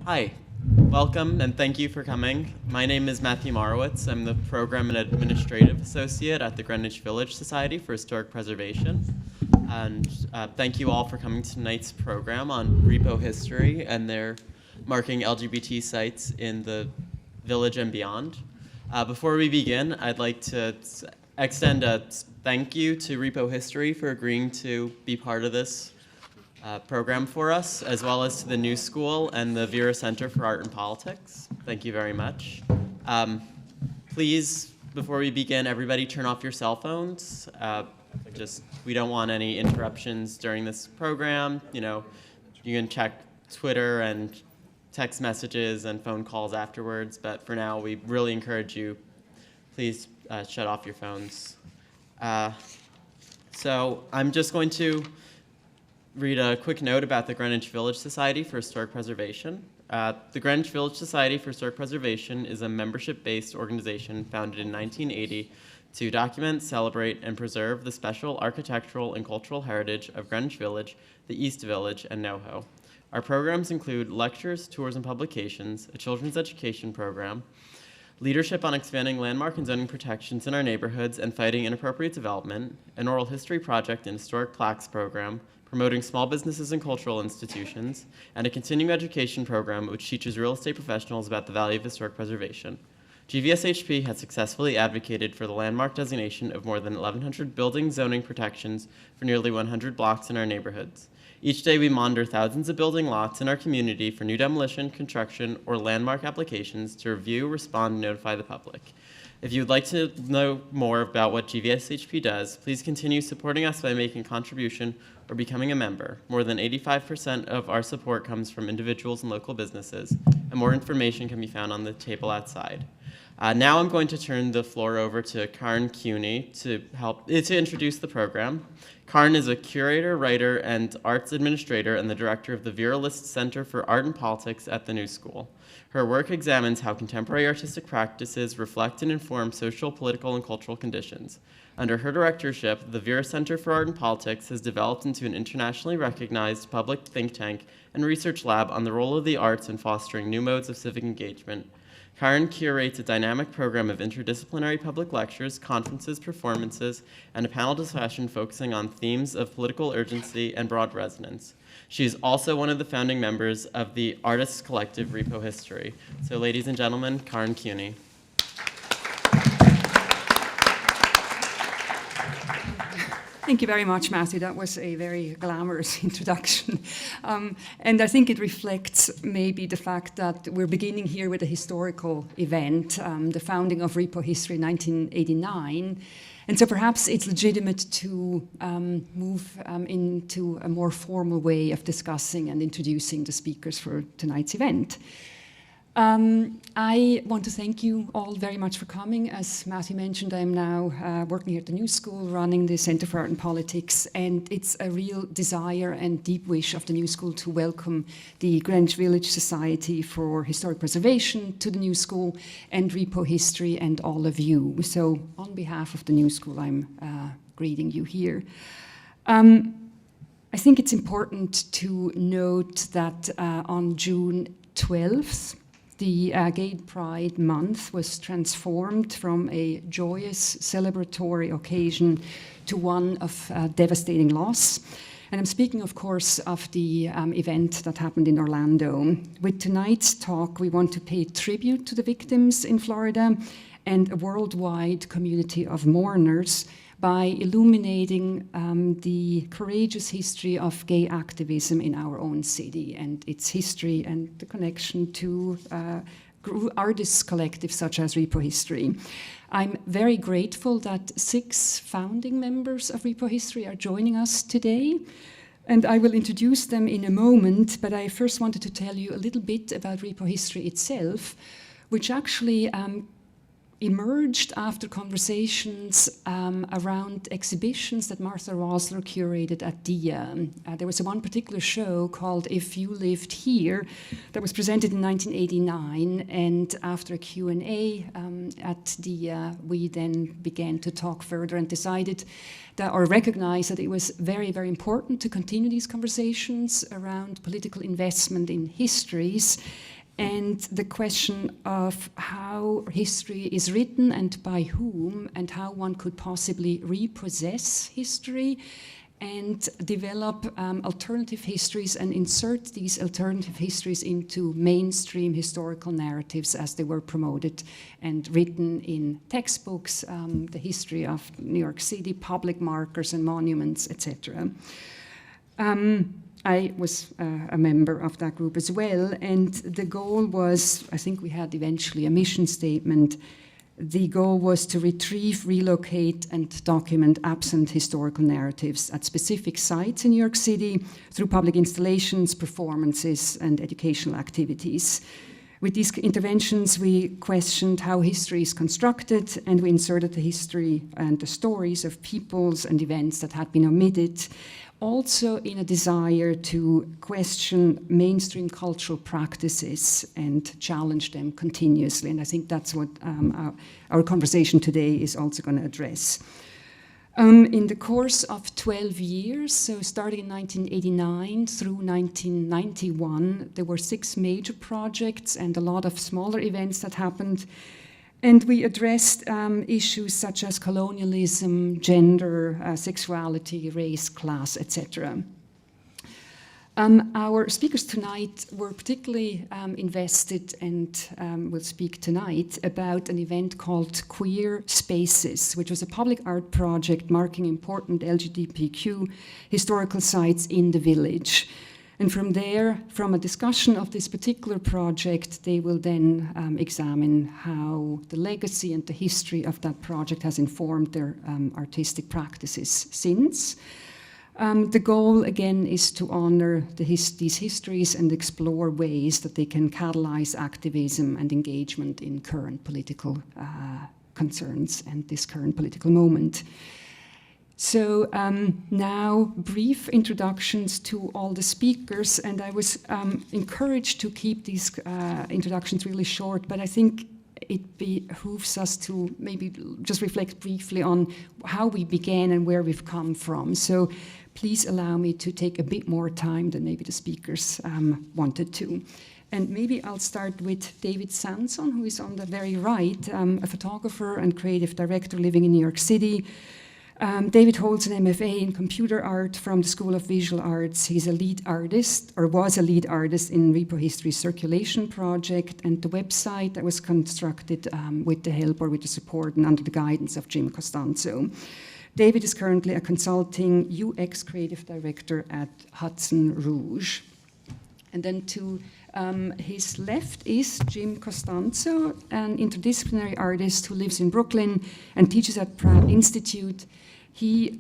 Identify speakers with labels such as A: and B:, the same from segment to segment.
A: Hi, welcome and thank you for coming. My name is Matthew Marowitz. I'm the Program and Administrative Associate at the Greenwich Village Society for Historic Preservation. And thank you all for coming to tonight's program on repo history and their marking LGBT sites in the village and beyond. Before we begin, I'd like to extend a thank you to Repo History for agreeing to be part of this program for us, as well as to the New School and the Vera Center for Art and Politics. Thank you very much. Please, before we begin, everybody turn off your cell phones. We don't want any interruptions during this program. You know, you can check Twitter and text messages and phone calls afterwards, but for now, we really encourage you, please shut off your phones. So I'm just going to read a quick note about the Greenwich Village Society for Historic Preservation. The Greenwich Village Society for Historic Preservation is a membership-based organization founded in 1980 to document, celebrate, and preserve the special architectural and cultural heritage of Greenwich Village, the East Village, and NoHo. Our programs include lectures, tours, and publications, a children's education program, leadership on expanding landmark and zoning protections in our neighborhoods and fighting inappropriate development, an oral history project and historic plaques program, promoting small businesses and cultural institutions, and a continuing education program which teaches real estate professionals about the value of historic preservation. GVSHP has successfully advocated for the landmark designation of more than 1,100 building zoning protections for nearly 100 blocks in our neighborhoods. Each day we monitor thousands of building lots in our community for new demolition, construction, or landmark applications to review, respond, and notify the public. If you would like to know more about what GVSHP does, please continue supporting us by making a contribution or becoming a member. More than 85% of our support comes from individuals and local businesses, and more information can be found on the table outside. Now I'm going to turn the floor over to Carin Kuoni to introduce the program. Carin is a curator, writer, and arts administrator and the director of the Vera List Center for Art and Politics at the New School. Her work examines how contemporary artistic practices reflect and inform social, political, and cultural conditions. Under her directorship, the Vera Center for Art and Politics has developed into an internationally recognized public think tank and research lab on the role of the arts in fostering new modes of civic engagement. Carin curates a dynamic program of interdisciplinary public lectures, conferences, performances, and a panel discussion focusing on themes of political urgency and broad resonance. She is also one of the founding members of the Artists Collective Repo History. So ladies and gentlemen, Carin Kuoni.
B: Thank you very much, Matthew. That was a very glamorous introduction. And I think it reflects maybe the fact that we're beginning here with a historical event, the founding of Repo History in 1989. And so perhaps it's legitimate to move into a more formal way of discussing and introducing the speakers for tonight's event. I want to thank you all very much for coming. As Matthew mentioned, I'm now working here at the New School, running the Center for Art and Politics, and it's a real desire and deep wish of the New School to welcome the Greenwich Village Society for Historic Preservation to the New School and Repo History and all of you. So on behalf of the New School, I'm greeting you here. I think it's important to note that on June 12th, the Gay Pride Month was transformed from a joyous celebratory occasion to one of devastating loss. And I'm speaking, of course, of the event that happened in Orlando. With tonight's talk, we want to pay tribute to the victims in Florida and a worldwide community of mourners by illuminating the courageous history of gay activism in our own city and its history and the connection to artists collectives such as Repo History. I'm very grateful that 6 founding members of Repo History are joining us today, and I will introduce them in a moment, but I first wanted to tell you a little bit about Repo History itself, which actually emerged after conversations around exhibitions that Martha Rosler curated at DIA. There was one particular show called If You Lived Here that was presented in 1989, and after a Q&A at DIA, we then began to talk further and decided that, or recognized that it was very, very important to continue these conversations around political investment in histories. and the question of how history is written and by whom, and how one could possibly repossess history and develop alternative histories and insert these alternative histories into mainstream historical narratives as they were promoted and written in textbooks, the history of New York City, public markers and monuments, etc. I was a member of that group as well, and the goal was, I think we had eventually a mission statement. The goal was to retrieve, relocate, and document absent historical narratives at specific sites in New York City through public installations, performances, and educational activities. With these interventions, we questioned how history is constructed, and we inserted the history and the stories of peoples and events that had been omitted, also in a desire to question mainstream cultural practices and challenge them continuously. And I think that's what our conversation today is also going to address. In the course of 12 years, so starting in 1989 through 1991, there were 6 major projects and a lot of smaller events that happened. And we addressed issues such as colonialism, gender, sexuality, race, class, etc. Our speakers tonight were particularly invested and will speak tonight about an event called Queer Spaces, which was a public art project marking important LGBTQ historical sites in the village. And from there, from a discussion of this particular project, they will then examine how the legacy and the history of that project has informed their artistic practices since. The goal, again, is to honor these histories and explore ways that they can catalyze activism and engagement in current political concerns and this current political moment. So now brief introductions to all the speakers, and I was encouraged to keep these introductions really short, but I think it behooves us to maybe just reflect briefly on how we began and where we've come from. So please allow me to take a bit more time than maybe the speakers wanted to. And maybe I'll start with David Sansone, who is on the very right, a photographer and creative director living in New York City. David holds an MFA in computer art from the School of Visual Arts. He's a lead artist, or was a lead artist in REPOhistory Circulation Project, and the website that was constructed with the help or with the support and under the guidance of Jim Costanzo. David is currently a consulting UX creative director at Hudson Rouge. And then to his left is Jim Costanzo, an interdisciplinary artist who lives in Brooklyn and teaches at Pratt Institute. He,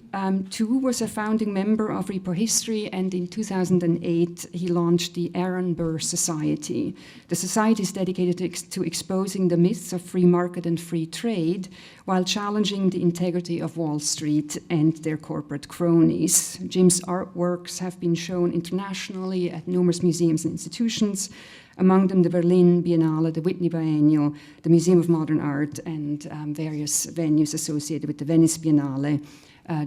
B: too, was a founding member of REPOhistory, and in 2008, he launched the Aaron Burr Society. The society is dedicated to exposing the myths of free market and free trade while challenging the integrity of Wall Street and their corporate cronies. Jim's artworks have been shown internationally at numerous museums and institutions, among them the Berlin Biennale, the Whitney Biennial, the Museum of Modern Art, and various venues associated with the Venice Biennale.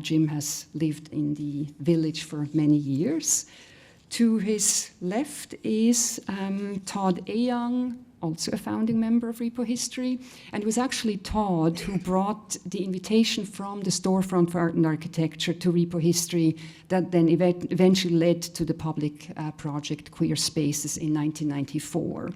B: Jim has lived in the village for many years. To his left is Todd Ayoung, also a founding member of REPOhistory, and it was actually Todd who brought the invitation from the Storefront for Art and Architecture to REPOhistory that then eventually led to the public project Queer Spaces in 1994.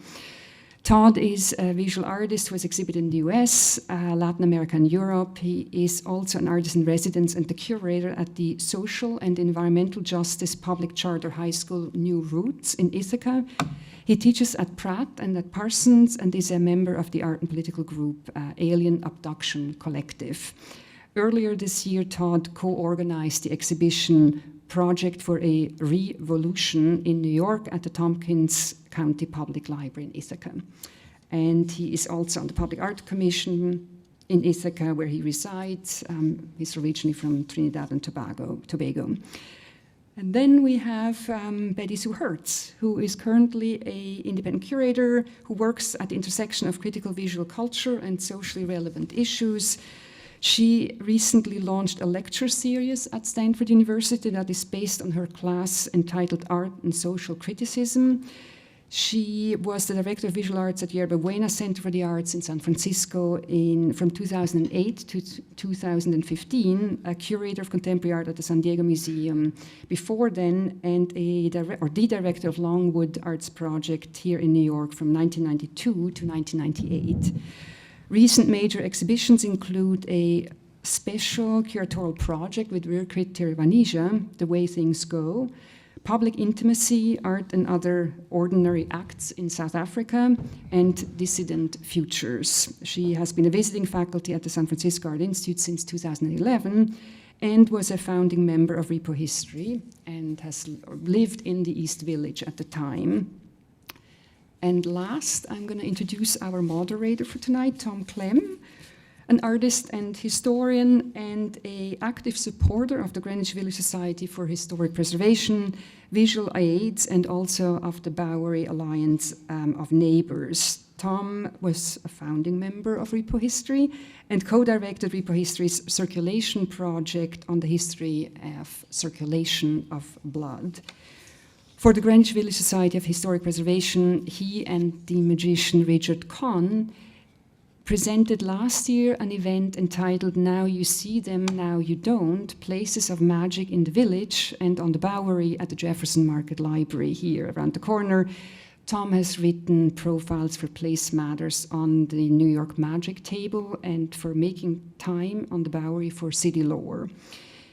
B: Todd is a visual artist who has exhibited in the US, Latin America, and Europe. He is also an artist in residence and the curator at the Social and Environmental Justice Public Charter High School New Roots in Ithaca. He teaches at Pratt and at Parsons and is a member of the art and political group Alien Abduction Collective. Earlier this year, Todd co-organized the exhibition Project for a Revolution in New York at the Tompkins County Public Library in Ithaca. And he is also on the Public Art Commission in Ithaca, where he resides. He's originally from Trinidad and Tobago. And then we have Betti-Sue Hertz, who is currently an independent curator who works at the intersection of critical visual culture and socially relevant issues. She recently launched a lecture series at Stanford University that is based on her class entitled Art and Social Criticism. She was the director of visual arts at Yerba Buena Center for the Arts in San Francisco from 2008 to 2015, a curator of contemporary art at the San Diego Museum before then, and the director of Longwood Arts Project here in New York from 1992 to 1998. Recent major exhibitions include a special curatorial project with Virkrit Tirvanija, The Way Things Go, Public Intimacy, Art and Other Ordinary Acts in South Africa, and Dissident Futures. She has been a visiting faculty at the San Francisco Art Institute since 2011 and was a founding member of REPOhistory and has lived in the East Village at the time. And last, I'm going to introduce our moderator for tonight, Tom Klem, an artist and historian and an active supporter of the Greenwich Village Society for Historic Preservation, visual aids, and also of the Bowery Alliance of Neighbors. Tom was a founding member of REPOhistory and co-directed REPOhistory's circulation project on the history of circulation of blood. For the Greenwich Village Society of Historic Preservation, he and the magician Richard Kahn presented last year an event entitled Now You See Them, Now You Don't, Places of Magic in the Village and on the Bowery at the Jefferson Market Library here around the corner. Tom has written profiles for Place Matters on the New York Magic Table and for Making Time on the Bowery for City Lore.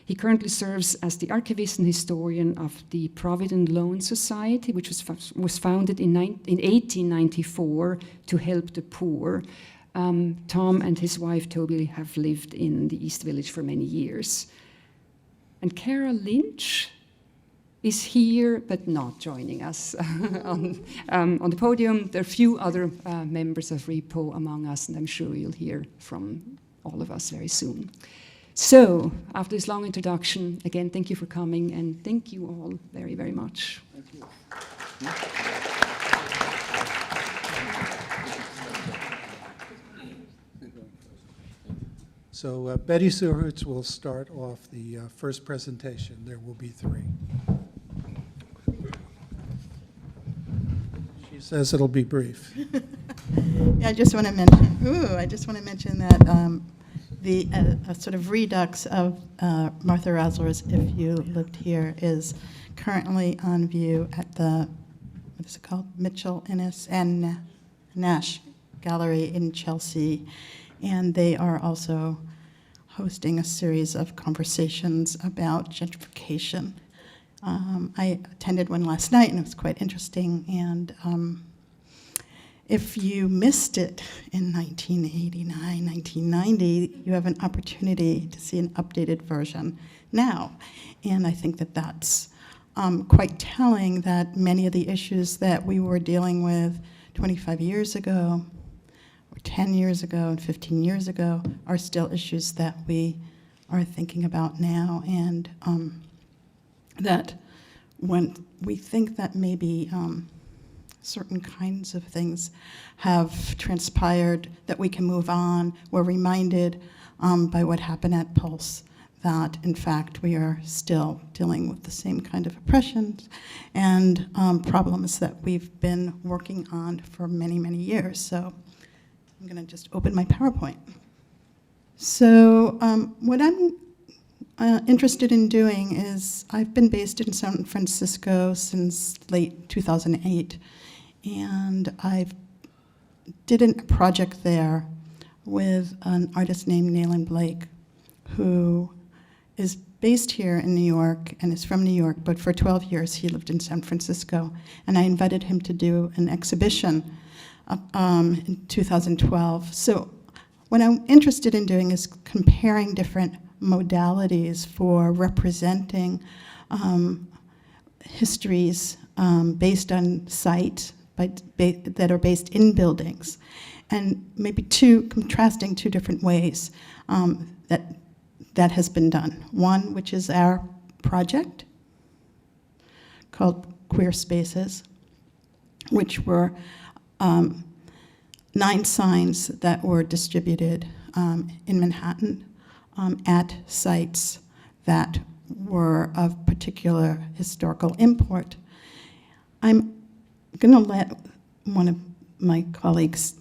B: He currently serves as the archivist and historian of the Provident Loan Society, which was founded in 1894 to help the poor. Tom and his wife Toby have lived in the East Village for many years. And Cara Lynch is here, but not joining us on the podium. There are a few other members of REPO among us, and I'm sure you'll hear from all of us very soon. So, after this long introduction, again, thank you for coming, and thank you all very, very much.
C: Thank you. So Betti-Sue Hertz will start off the first presentation. There will be 3. She says it'll be brief.
D: Yeah, I just want to mention that a sort of redux of Martha Razzler's If You Lived Here is currently on view at the, what is it called, Mitchell, Innes, and Nash Gallery in Chelsea. And they are also hosting a series of conversations about gentrification. I attended one last night, and it was quite interesting. And if you missed it in 1989, 1990, you have an opportunity to see an updated version now. And I think that that's quite telling that many of the issues that we were dealing with 25 years ago, 10 years ago and 15 years ago are still issues that we are thinking about now, and that when we think that maybe certain kinds of things have transpired, that we can move on, we're reminded by what happened at Pulse that in fact we are still dealing with the same kind of oppressions and problems that we've been working on for many, many years. So I'm going to just open my PowerPoint. So what I'm interested in doing is I've been based in San Francisco since late 2008, and I've did a project there with an artist named Nayland Bake, who is based here in New York and is from New York, but for 12 years he lived in San Francisco, and I invited him to do an exhibition in 2012. So what I'm interested in doing is comparing different modalities for representing histories based on site, that are based in buildings, and maybe contrasting 2 different ways that has been done. One, which is our project called Queer Spaces, which were 9 signs that were distributed in Manhattan at sites that were of particular historical import. I'm going to let one of my colleagues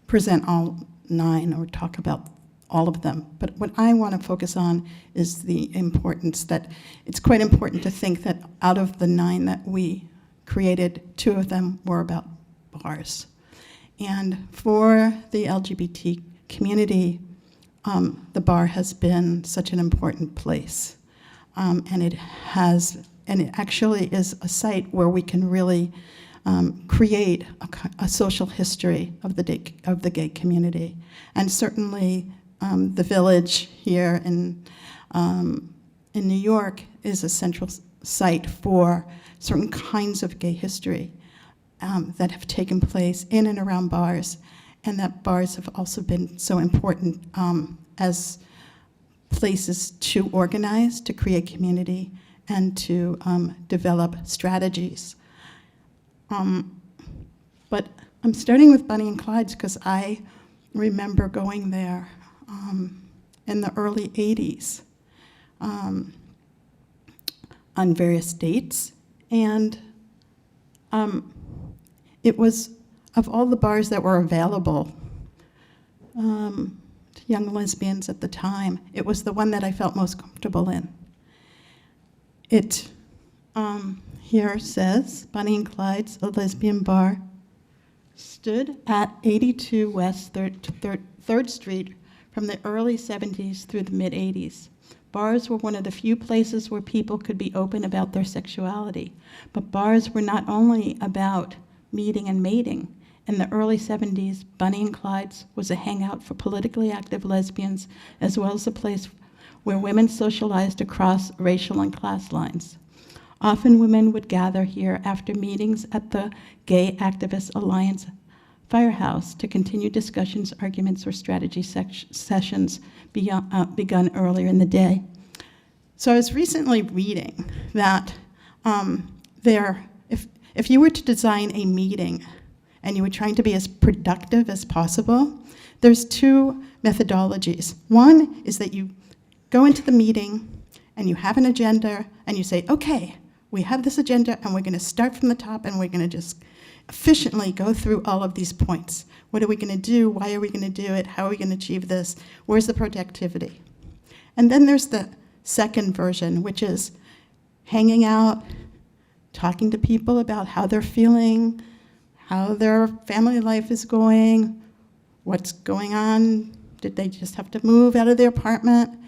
D: present all 9 or talk about all of them. But what I want to focus on is the importance that it's quite important to think that out of the 9 that we created, 2 of them were about bars. And for the LGBT community, the bar has been such an important place. And it actually is a site where we can really create a social history of the gay community. And certainly the Village here in New York is a central site for certain kinds of gay history that have taken place in and around bars, and that bars have also been so important as places to organize, to create community, and to develop strategies. But I'm starting with Bonnie and Clyde's because I remember going there in the early 80s on various dates, and it was, of all the bars that were available to young lesbians at the time, it was the one that I felt most comfortable in. It here says, Bonnie and Clyde's, a lesbian bar, stood at 82 West 3rd Street from the early 70s through the mid-80s. Bars were one of the few places where people could be open about their sexuality. But bars were not only about meeting and mating. In the early 70s, Bonnie and Clyde's was a hangout for politically active lesbians, as well as a place where women socialized across racial and class lines. Often women would gather here after meetings at the Gay Activist Alliance Firehouse to continue discussions, arguments, or strategy sessions begun earlier in the day. So I was recently reading that if you were to design a meeting and you were trying to be as productive as possible, there's 2 methodologies. One is that you go into the meeting and you have an agenda and you say, okay, we have this agenda and we're going to start from the top and we're going to just efficiently go through all of these points. What are we going to do? Why are we going to do it? How are we going to achieve this? Where's the productivity? And then there's the second version, which is hanging out, talking to people about how they're feeling, how their family life is going, what's going on, did they just have to move out of their apartment?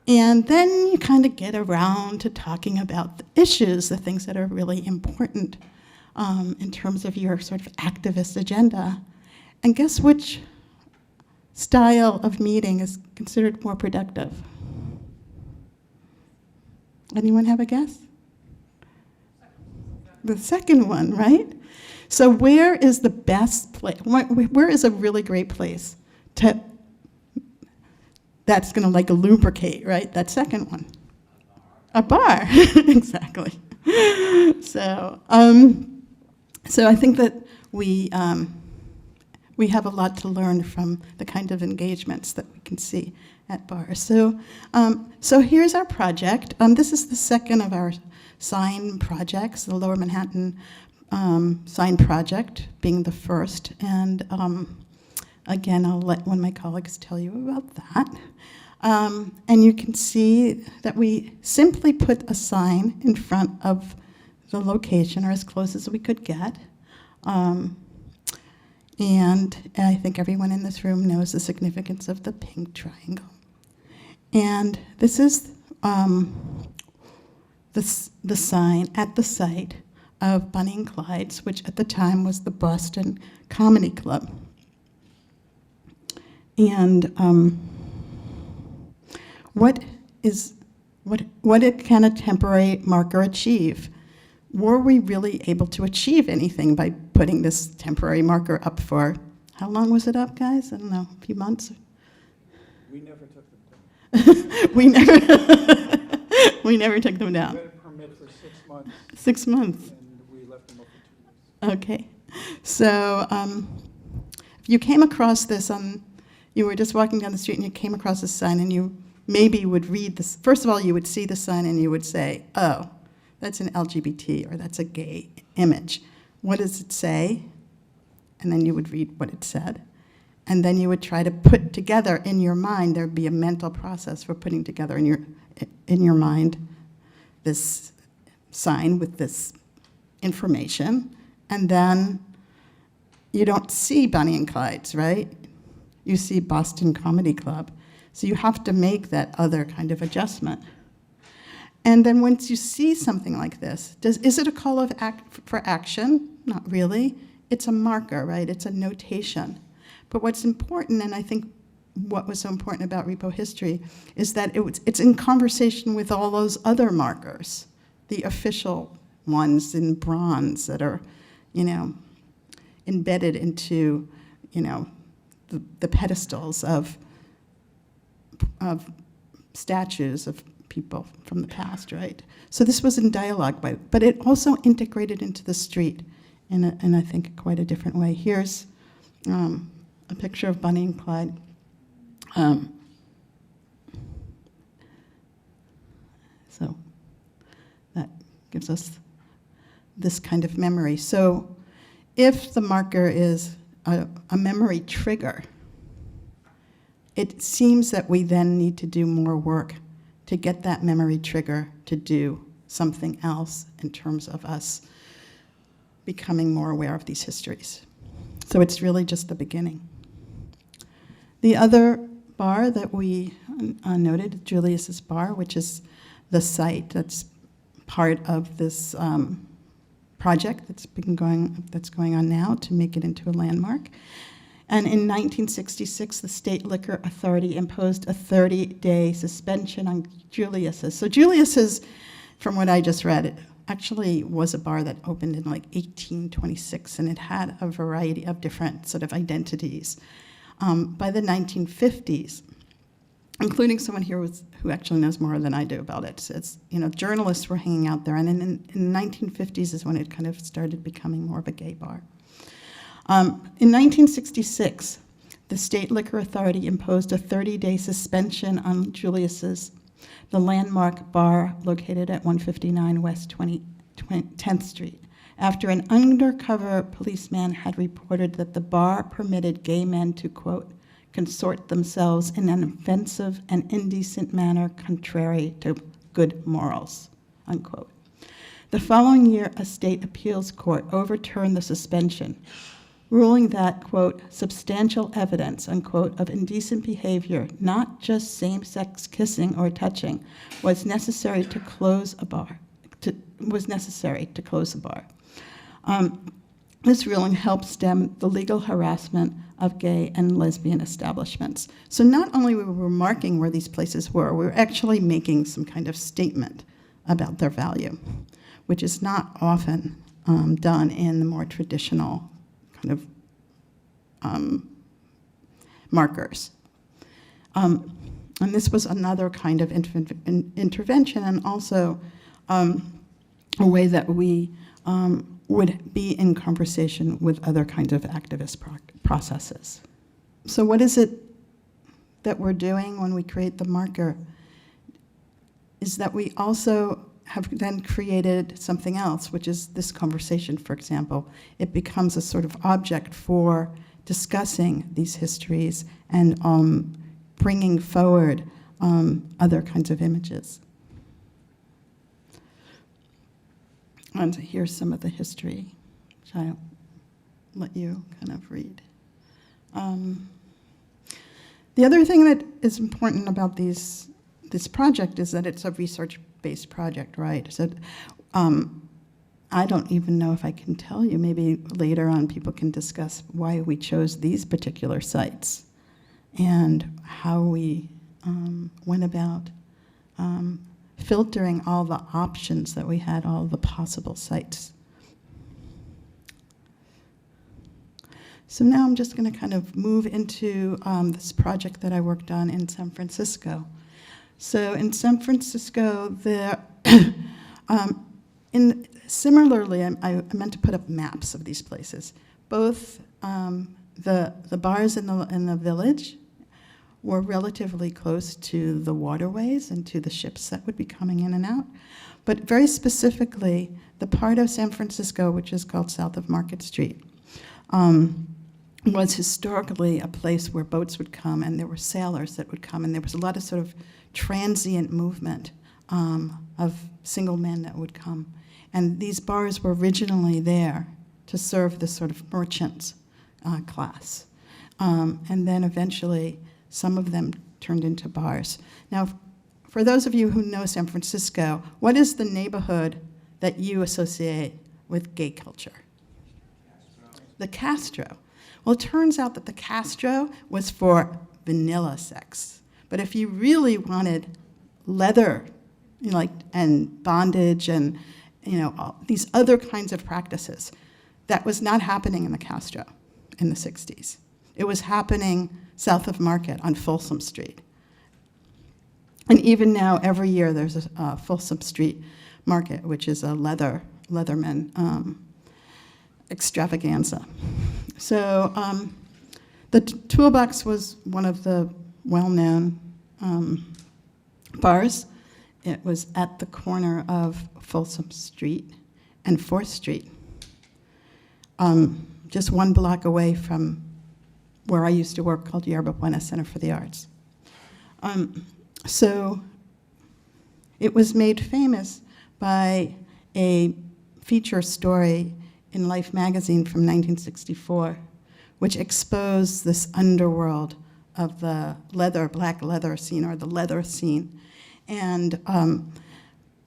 D: And then you kind of get around to talking about the issues, the things that are really important in terms of your sort of activist agenda. And guess which style of meeting is considered more productive? Anyone have a guess? The second one, right? So where is the best place? Where is a really great place that's going to like lubricate, right? That second one. A bar, exactly. So I think that we have a lot to learn from the kind of engagements that we can see at bars. So here's our project. This is the second of our sign projects, the Lower Manhattan sign project being the first. And again, I'll let one of my colleagues tell you about that. And you can see that we simply put a sign in front of the location, or as close as we could get. And I think everyone in this room knows the significance of the pink triangle. And this is the sign at the site of Bonnie and Clyde's, which at the time was the Boston Comedy Club. And what can a temporary marker achieve? Were we really able to achieve anything by putting this temporary marker up for, how long was it up, guys? I don't know, a few months?
C: We never took them down.
D: we never took them down.
C: We had a permit for 6 months.
D: 6 months.
C: And we left them up for 2 years.
D: Okay. So if you came across this you were just walking down the street and you came across this sign and you maybe would read this. First of all, you would see the sign and you would say, oh, that's an LGBT or that's a gay image. what does it say? And then you would read what it said. And then you would try to put together in your mind, there'd be a mental process for putting together in your mind this sign with this information. And then you don't see Bonnie and Clyde's, right? You see Boston Comedy Club. So you have to make that other kind of adjustment. And then once you see something like this, is it a call for action? Not really. It's a marker, right? It's a notation. But what's important, and I think what was so important about Repo History, is that it's in conversation with all those other markers, the official ones in bronze that are, embedded into, the pedestals of statues of people from the past, right? So this was in dialogue, but it also integrated into the street in I think, quite a different way. Here's a picture of Bonnie and Clyde. So that gives us this kind of memory. So if the marker is a memory trigger, it seems that we then need to do more work to get that memory trigger to do something else in terms of us becoming more aware of these histories. So it's really just the beginning. The other bar that we noted, Julius's bar, which is the site that's part of this project that's going on now to make it into a landmark. And in 1966, the State Liquor Authority imposed a 30-day suspension on Julius's. So Julius's, from what I just read, actually was a bar that opened in like 1826, and it had a variety of different sort of identities. By the 1950s, including someone here who actually knows more than I do about it, it's, journalists were hanging out there, and in the 1950s is when it kind of started becoming more of a gay bar. In 1966, the State Liquor Authority imposed a 30-day suspension on Julius's, the landmark bar located at 159 West 10th Street, after an undercover policeman had reported that the bar permitted gay men to, quote, consort themselves in an offensive and indecent manner contrary to good morals, unquote. The following year, a state appeals court overturned the suspension, ruling that, quote, substantial evidence, unquote, of indecent behavior, not just same-sex kissing or touching, was necessary to close a bar. This ruling helped stem the legal harassment of gay and lesbian establishments. So not only were we marking where these places were, we were actually making some kind of statement about their value, which is not often done in the more traditional kind of markers. And this was another kind of intervention, and also a way that we would be in conversation with other kinds of activist processes. So what is it that we're doing when we create the marker? Is that we also have then created something else, which is this conversation, for example. It becomes a sort of object for discussing these histories and bringing forward other kinds of images. And here's some of the history, which I'll let you kind of read. The other thing that is important about this project is that it's a research-based project, right? So I don't even know if I can tell you. Maybe later on people can discuss why we chose these particular sites and how we went about filtering all the options that we had, all the possible sites. So now I'm just going to kind of move into this project that I worked on in San Francisco. So in San Francisco, similarly, I meant to put up maps of these places. Both the bars in the village were relatively close to the waterways and to the ships that would be coming in and out. But very specifically, the part of San Francisco, which is called south of Market Street, was historically a place where boats would come, and there were sailors that would come, and there was a lot of sort of transient movement of single men that would come. And these bars were originally there to serve the sort of merchants class. And then eventually, some of them turned into bars. Now, for those of you who know San Francisco, what is the neighborhood that you associate with gay culture? The Castro. Well, it turns out that the Castro was for vanilla sex. But if you really wanted leather, and bondage and, all these other kinds of practices, that was not happening in the Castro in the 60s. It was happening south of Market on Folsom Street. And even now, every year, there's a Folsom Street Market, which is a Leatherman extravaganza. So the Toolbox was one of the well-known bars. It was at the corner of Folsom Street and 4th Street, just one block away from where I used to work, called Yerba Buena Center for the Arts. So it was made famous by a feature story in Life magazine from 1964, which exposed this underworld of the black leather scene, or the leather scene. And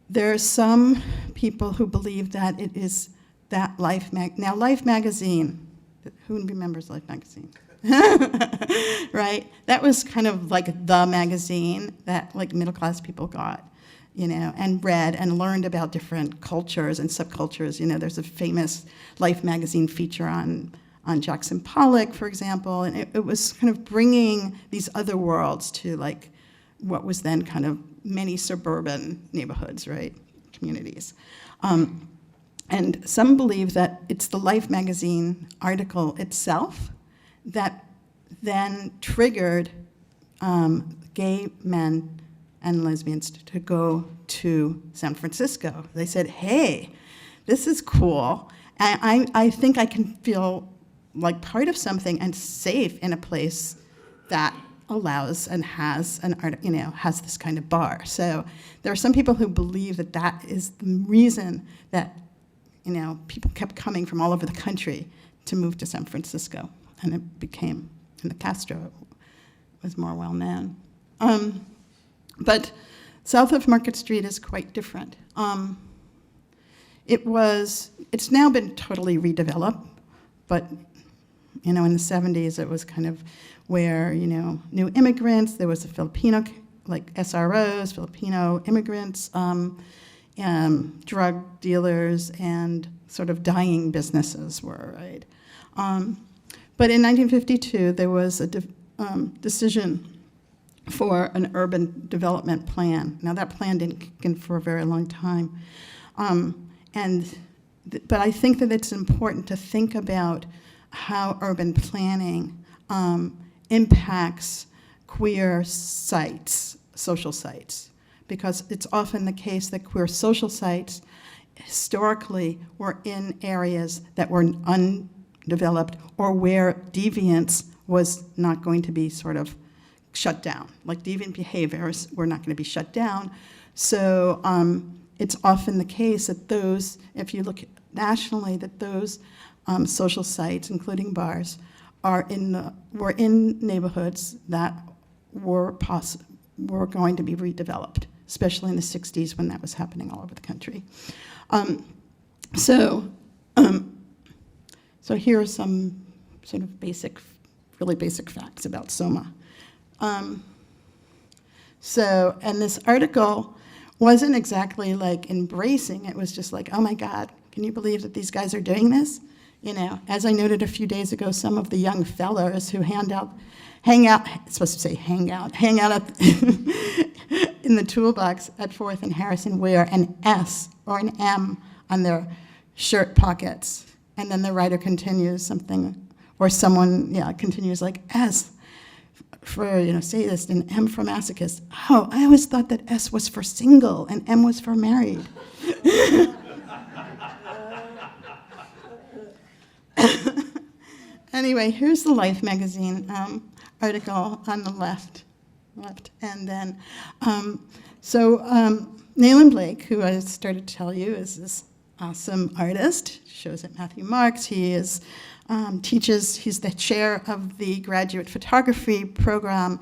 D: there are some people who believe that it is that Life now Life magazine, who remembers Life magazine? Right? That was kind of like the magazine that like middle-class people got, and read and learned about different cultures and subcultures. There's a famous Life magazine feature on Jackson Pollock, for example, and it was kind of bringing these other worlds to like what was then kind of many suburban neighborhoods, right, communities. And some believe that it's the Life magazine article itself that then triggered gay men and lesbians to go to San Francisco. They said, hey, this is cool. And I think I can feel like part of something and safe in a place that allows and has has this kind of bar. So there are some people who believe that that is the reason that people kept coming from all over the country to move to San Francisco, and it became, and the Castro was more well known. But south of Market Street is quite different. It's now been totally redeveloped, but in the 70s it was kind of where new immigrants, there was a Filipino, like SROs, Filipino immigrants, drug dealers, and sort of dying businesses were, right? But in 1952, there was a decision for an urban development plan. Now, that plan didn't kick in for a very long time. But I think that it's important to think about how urban planning impacts queer sites, social sites, because it's often the case that queer social sites historically were in areas that were undeveloped or where deviance was not going to be sort of shut down. Like deviant behaviors were not going to be shut down. So it's often the case that those, if you look nationally, that those social sites, including bars, were in neighborhoods that were going to be redeveloped, especially in the 60s when that was happening all over the country. So here are some sort of really basic facts about SOMA. And this article wasn't exactly like embracing. It was just like, oh my God, can you believe that these guys are doing this? As I noted a few days ago, some of the young fellers who hang out at, in the toolbox at 4th and Harrison wear an S or an M on their shirt pockets. And then the writer continues something, or someone, continues like S, for sadist and M for masochist. Oh, I always thought that S was for single and M was for married. Anyway, here's the Life magazine article on the left, and then Nayland Bake, who I started to tell you is this awesome artist, shows at Matthew Marks. He is he's the chair of the graduate photography program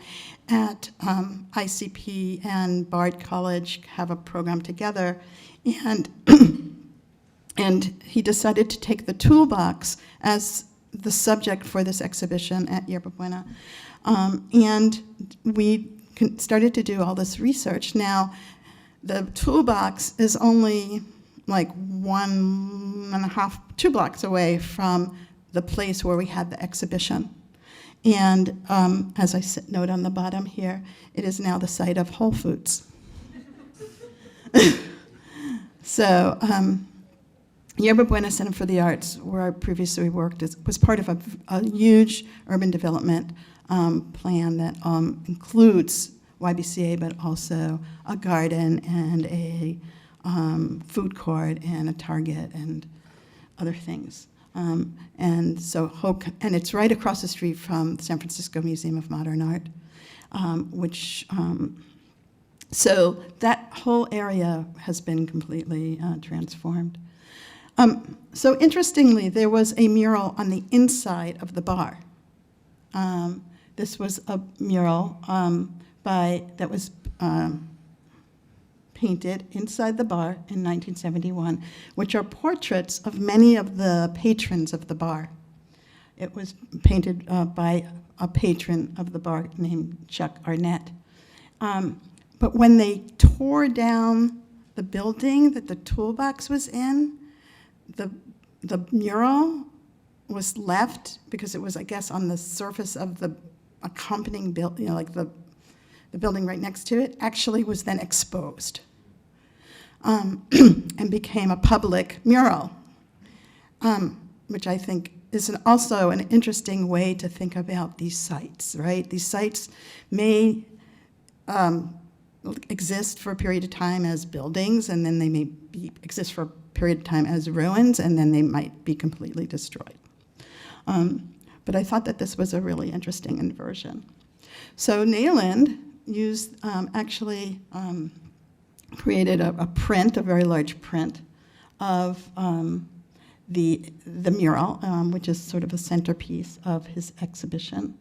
D: at ICP and Bard College, have a program together, and and he decided to take the toolbox as the subject for this exhibition at Yerba Buena. And we started to do all this research. Now, the toolbox is only like 1.5, 2 blocks away from the place where we had the exhibition. And as I note on the bottom here, it is now the site of Whole Foods. So, Yerba Buena Center for the Arts, where I previously worked, was part of a huge urban development plan that includes YBCA, but also a garden and a food court and a Target and other things. And it's right across the street from the San Francisco Museum of Modern Art, so that whole area has been completely transformed. So interestingly, there was a mural on the inside of the bar. This was a mural that was painted inside the bar in 1971, which are portraits of many of the patrons of the bar. It was painted by a patron of the bar named Chuck Arnett. But when they tore down the building that the toolbox was in, the mural was left because it was, I guess, on the surface of the accompanying building, like the building right next to it, actually was then exposed and became a public mural, which I think is also an interesting way to think about these sites, right? These sites may exist for a period of time as buildings, and then they may exist for a period of time as ruins, and then they might be completely destroyed. But I thought that this was a really interesting inversion. So Nayland created a print, a very large print, of the mural, which is sort of a centerpiece of his exhibition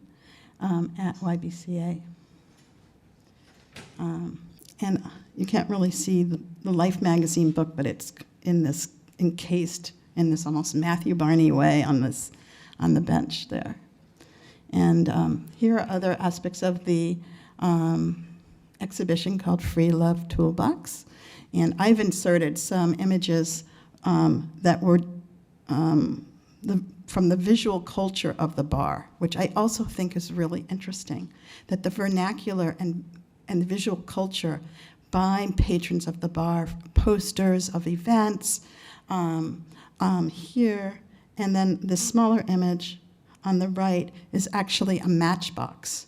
D: at YBCA. And you can't really see the Life magazine book, but it's encased in this almost Matthew Barney way on the bench there. And here are other aspects of the exhibition called Free Love Toolbox. And I've inserted some images that were from the visual culture of the bar, which I also think is really interesting, that the vernacular and the visual culture by patrons of the bar, posters of events here, and then the smaller image on the right is actually a matchbox.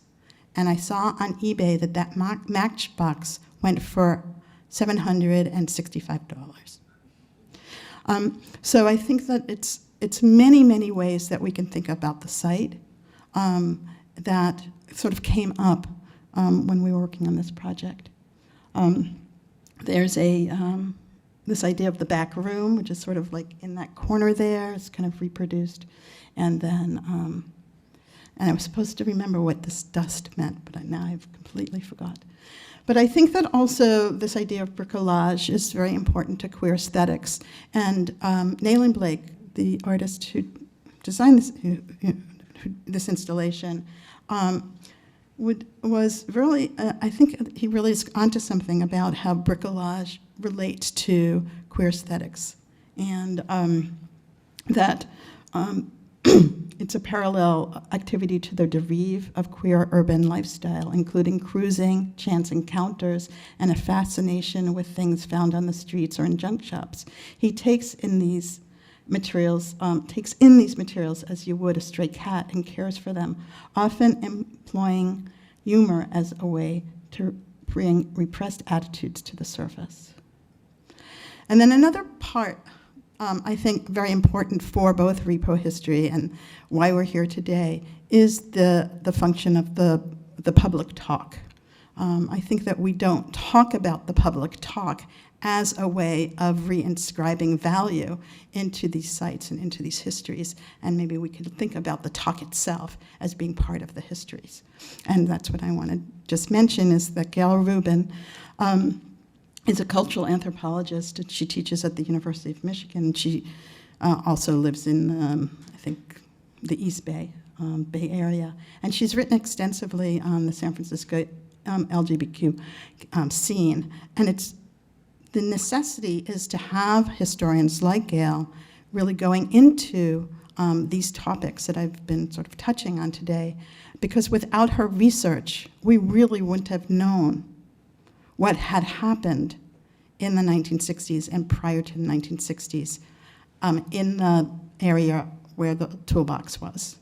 D: And I saw on eBay that matchbox went for $765. So I think that it's many, many ways that we can think about the site that sort of came up when we were working on this project. There's this idea of the back room, which is sort of like in that corner there. It's kind of reproduced. And then, and I was supposed to remember what this dust meant, but now I've completely forgot. But I think that also this idea of bricolage is very important to queer aesthetics. And Nayland Bake, the artist who designed this installation, was really, I think he really is onto something about how bricolage relates to queer aesthetics. And that it's a parallel activity to the derive of queer urban lifestyle, including cruising, chance encounters, and a fascination with things found on the streets or in junk shops. He takes in these materials, takes in these materials as you would a stray cat and cares for them, often employing humor as a way to bring repressed attitudes to the surface. And then another part, I think very important for both repo history and why we're here today, is the function of the public talk. I think that we don't talk about the public talk as a way of reinscribing value into these sites and into these histories, and maybe we could think about the talk itself as being part of the histories. And that's what I want to just mention, is that Gail Rubin is a cultural anthropologist, and she teaches at the University of Michigan. She also lives in, I think, the East Bay Area, and she's written extensively on the San Francisco LGBTQ scene, and the necessity is to have historians like Gail really going into these topics that I've been sort of touching on today, because without her research, we really wouldn't have known what had happened in the 1960s and prior to the 1960s in the area where the toolbox was.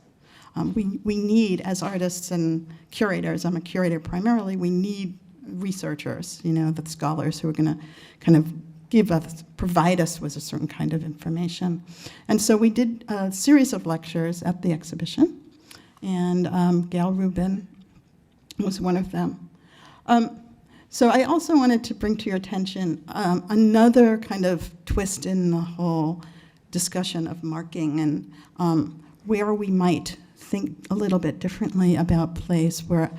D: We need, as artists and curators, I'm a curator primarily, we need researchers, the scholars who are going to kind of provide us with a certain kind of information. And so we did a series of lectures at the exhibition, and Gail Rubin was one of them. So I also wanted to bring to your attention another kind of twist in the whole discussion of marking, and where we might think a little bit differently about place where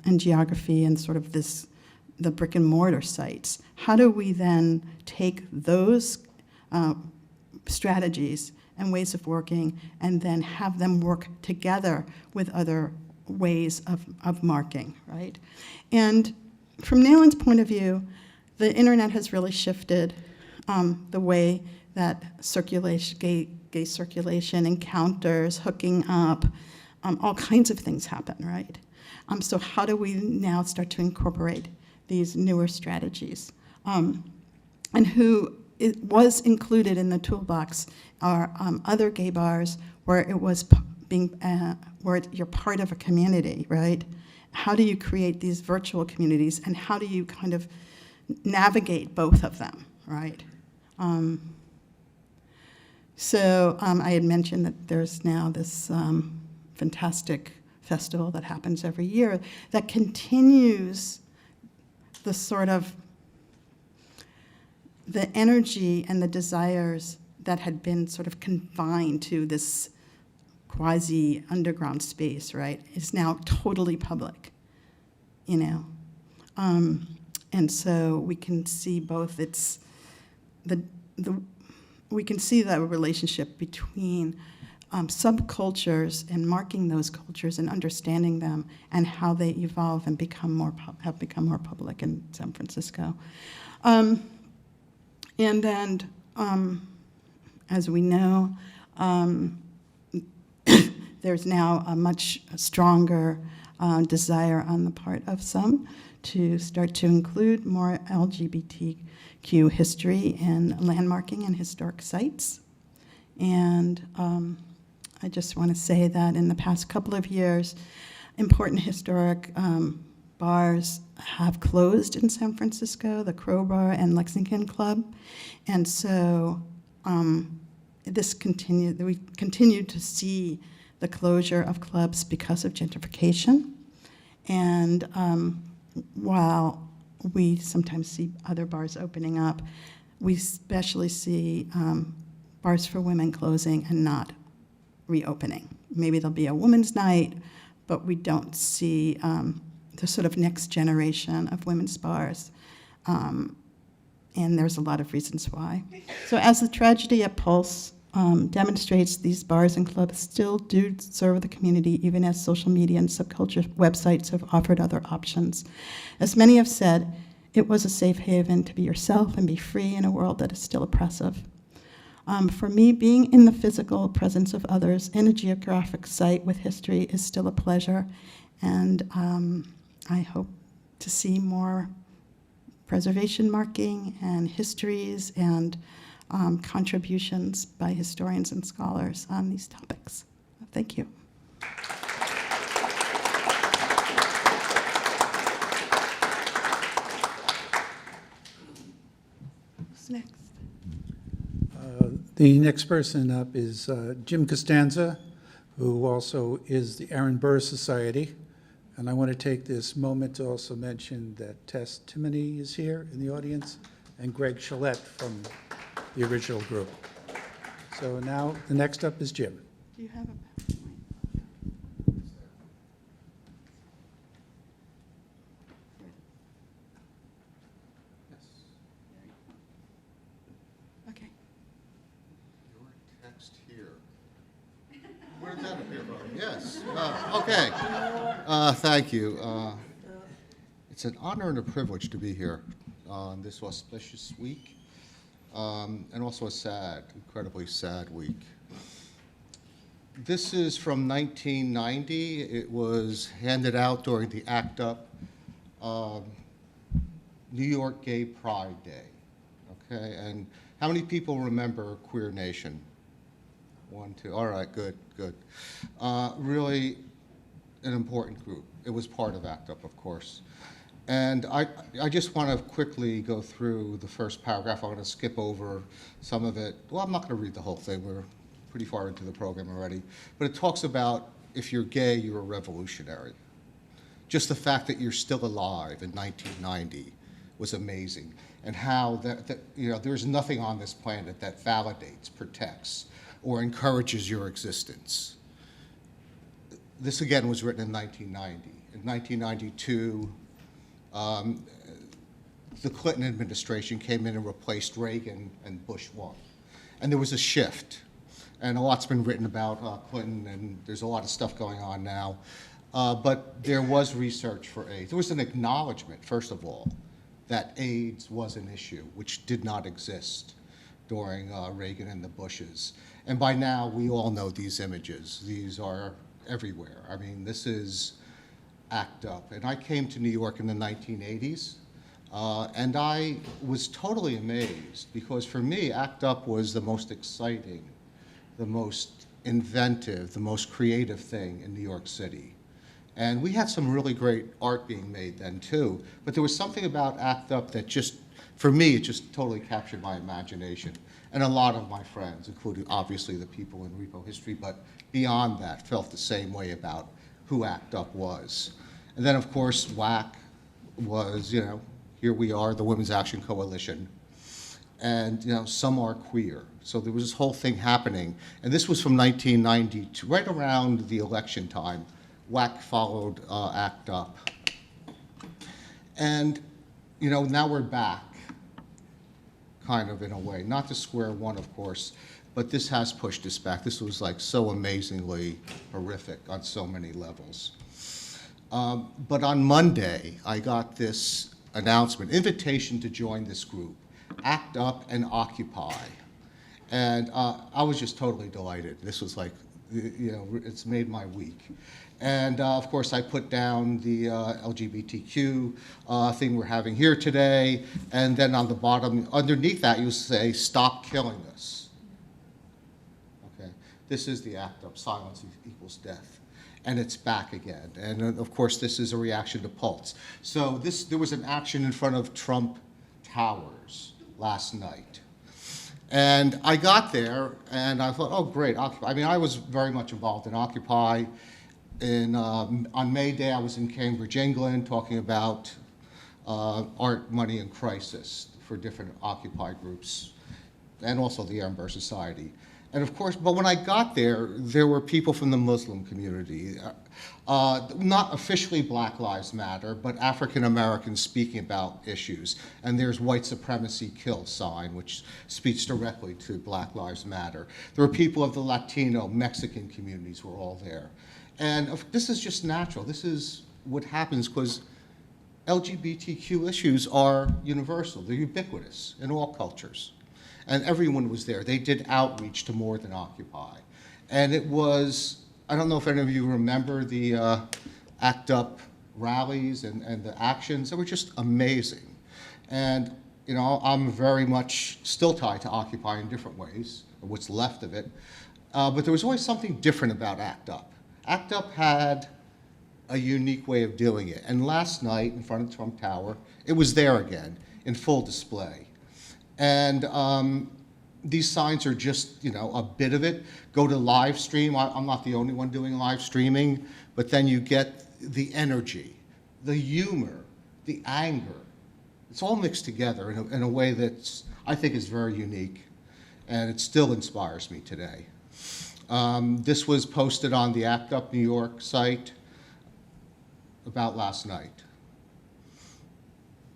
D: and geography and sort of the brick and mortar sites. How do we then take those strategies and ways of working and then have them work together with other ways of marking, right? And from Nayland's point of view, the internet has really shifted the way that circulation, gay circulation, encounters, hooking up, all kinds of things happen, right? So how do we now start to incorporate these newer strategies? And who was included in the toolbox are other gay bars where it was where you're part of a community, right? How do you create these virtual communities, and how do you kind of navigate both of them, right? So I had mentioned that there's now this fantastic festival that happens every year that continues the sort of the energy and the desires that had been sort of confined to this quasi-underground space, right, is now totally public, And so we can see both we can see the relationship between subcultures and marking those cultures and understanding them and how they evolve and have become more public in San Francisco. And then, as we know, there's now a much stronger desire on the part of some to start to include more LGBTQ history and landmarking and historic sites. And I just want to say that in the past couple of years, important historic bars have closed in San Francisco, the Crowbar and Lexington Club. And so we continue to see the closure of clubs because of gentrification. And while we sometimes see other bars opening up, we especially see bars for women closing and not reopening. Maybe there'll be a women's night, but we don't see the sort of next generation of women's bars. And there's a lot of reasons why. So as the tragedy at Pulse demonstrates, these bars and clubs still do serve the community, even as social media and subculture websites have offered other options. As many have said, it was a safe haven to be yourself and be free in a world that is still oppressive. For me, being in the physical presence of others in a geographic site with history is still a pleasure, and I hope to see more preservation marking and histories and contributions by historians and scholars on these topics. Thank you. Who's next?
C: The next person up is Jim Costanzo, who also is the Aaron Burr Society. And I want to take this moment to also mention that Tess Timoney is here in the audience, and Greg Chalette from the original group. So now the next up is Jim.
D: Do you have a Okay.
E: Your text here. Where did that appear from? Yes. Okay. Thank you. It's an honor and a privilege to be here on this auspicious week, and also a sad, incredibly sad week. This is from 1990. It was handed out during the ACT UP New York Gay Pride Day. Okay, and how many people remember Queer Nation? 1, 2, all right, good, good. Really an important group. It was part of ACT UP, of course. And I just want to quickly go through the first paragraph. I'm going to skip over some of it. Well, I'm not going to read the whole thing. We're pretty far into the program already. But it talks about if you're gay, you're a revolutionary. Just the fact that you're still alive in 1990 was amazing. And how that you know, there's nothing on this planet that validates, protects, or encourages your existence. This again was written in 1990. In 1992, the Clinton administration came in and replaced Reagan, and Bush won. And there was a shift. And a lot's been written about Clinton, and there's a lot of stuff going on now. But there was research for AIDS. There was an acknowledgement, first of all, that AIDS was an issue, which did not exist during Reagan and the Bushes. And by now, we all know these images. These are everywhere. I mean, this is ACT UP. And I came to New York in the 1980s, and I was totally amazed, because for me, ACT UP was the most exciting, the most inventive, the most creative thing in New York City. And we had some really great art being made then too, but there was something about ACT UP that just, for me, it just totally captured my imagination. And a lot of my friends, including obviously the people in Repo History, but beyond that, felt the same way about who ACT UP was. And then of course, WAC was, you know, here we are, the Women's Action Coalition. And you know, some are queer. So there was this whole thing happening. And this was from 1990 to right around the election time. WAC followed ACT UP. And you know, now we're back, kind of in a way. Not to square one, of course, but this has pushed us back. This was like so amazingly horrific on so many levels. But on Monday, I got this announcement, invitation to join this group, ACT UP and Occupy. And I was just totally delighted. This was like, you know, it's made my week. And of course, I put down the LGBTQ thing we're having here today. And then on the bottom, underneath that, you say, stop killing us. Okay, this is the ACT UP, silence equals death. And it's back again. And of course, this is a reaction to Pulse. So there was an action in front of Trump Towers last night. And I got there, and I thought, oh, great, Occupy. I mean, I was very much involved in Occupy. On May Day, I was in Cambridge, England, talking about art, money, and crisis for different Occupy groups, and also the Aaron Burr Society. And of course, but when I got there, there were people from the Muslim community, not officially Black Lives Matter, but African Americans speaking about issues. And there's White Supremacy Kill sign, which speaks directly to Black Lives Matter. There were people of the Latino, Mexican communities were all there. And this is just natural. This is what happens because LGBTQ issues are universal. They're ubiquitous in all cultures. And everyone was there. They did outreach to more than Occupy. And it was, I don't know if any of you remember the ACT UP rallies and the actions. They were just amazing. And you know, I'm very much still tied to Occupy in different ways, or what's left of it. But there was always something different about ACT UP. ACT UP had a unique way of doing it. And last night, in front of Trump Tower, it was there again, in full display. And these signs are just, you know, a bit of it. Go to live stream. I'm not the only one doing live streaming, but then you get the energy, the humor, the anger. It's all mixed together in a way that's, I think, is very unique, and it still inspires me today. This was posted on the ACT UP New York site about last night.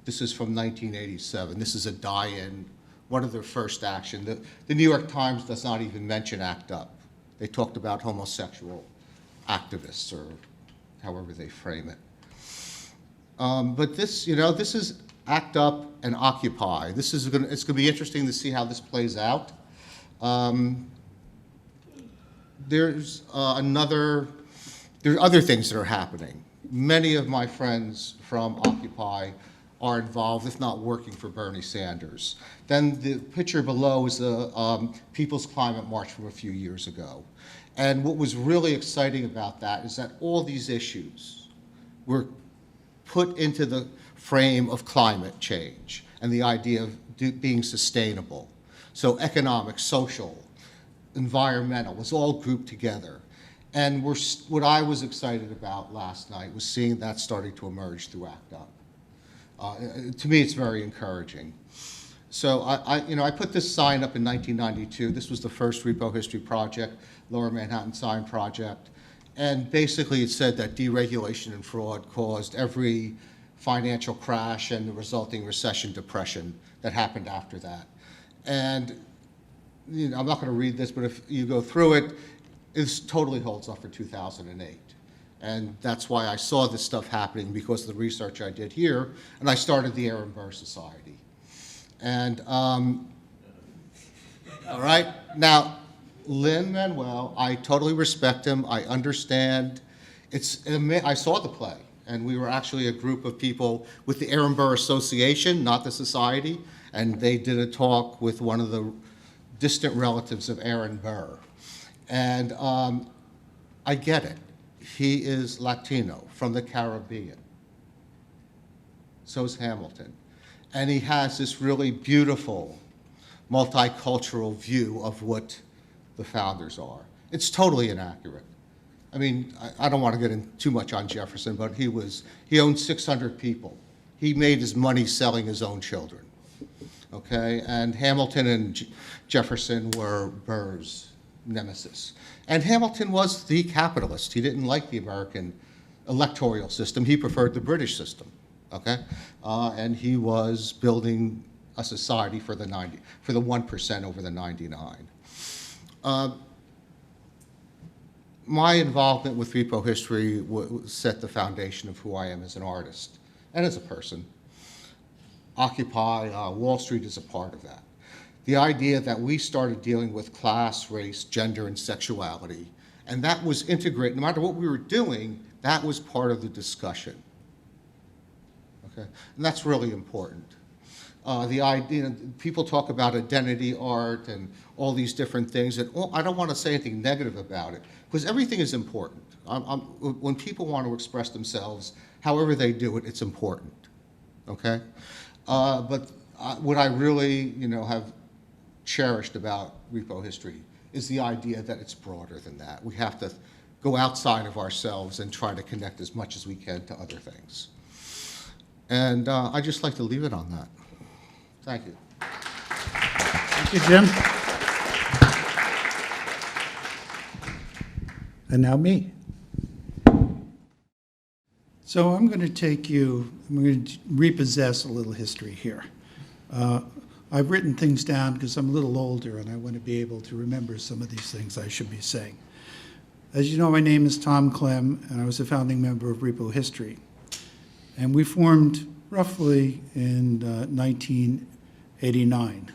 E: This is from 1987. This is a die-in, one of their first action. The New York Times does not even mention ACT UP. They talked about homosexual activists, or however they frame it. But this, you know, this is ACT UP and Occupy. It's going to be interesting to see how this plays out. There's other things that are happening. Many of my friends from Occupy are involved, if not working for Bernie Sanders. Then the picture below is the People's Climate March from a few years ago. And what was really exciting about that is that all these issues were put into the frame of climate change and the idea of being sustainable. So economic, social, environmental was all grouped together. And what I was excited about last night was seeing that starting to emerge through ACT UP. To me, it's very encouraging. So I put this sign up in 1992. This was the first Repo History Project, Lower Manhattan Sign Project. And basically it said that deregulation and fraud caused every financial crash and the resulting recession depression that happened after that. And you know, I'm not going to read this, but if you go through it, it totally holds up for 2008. And that's why I saw this stuff happening, because of the research I did here, and I started the Aaron Burr Society. And, all right, now, Lin-Manuel, I totally respect him, I understand. I saw the play, and we were actually a group of people with the Aaron Burr Association, not the society, and they did a talk with one of the distant relatives of Aaron Burr. And I get it. He is Latino from the Caribbean. So is Hamilton. And he has this really beautiful multicultural view of what the founders are. It's totally inaccurate. I mean, I don't want to get in too much on Jefferson, but he owned 600 people. He made his money selling his own children. Okay, and Hamilton and Jefferson were Burr's nemesis. And Hamilton was the capitalist. He didn't like the American electoral system. He preferred the British system, okay? And he was building a society for the 1% over the 99. My involvement with Repo History set the foundation of who I am as an artist and as a person. Occupy Wall Street is a part of that. The idea that we started dealing with class, race, gender, and sexuality, and that was integrated, no matter what we were doing, that was part of the discussion. Okay, and that's really important. The idea, people talk about identity art and all these different things, and I don't want to say anything negative about it, because everything is important. When people want to express themselves, however they do it, it's important, okay? But what I really, have cherished about Repo History is the idea that it's broader than that. We have to go outside of ourselves and try to connect as much as we can to other things. And I'd just like to leave it on that. Thank you.
C: Thank you, Jim. And now me. So I'm going to repossess a little history here. I've written things down because I'm a little older and I want to be able to remember some of these things I should be saying. As you know, my name is Tom Klem, and I was a founding member of Repo History. And we formed roughly in 1989.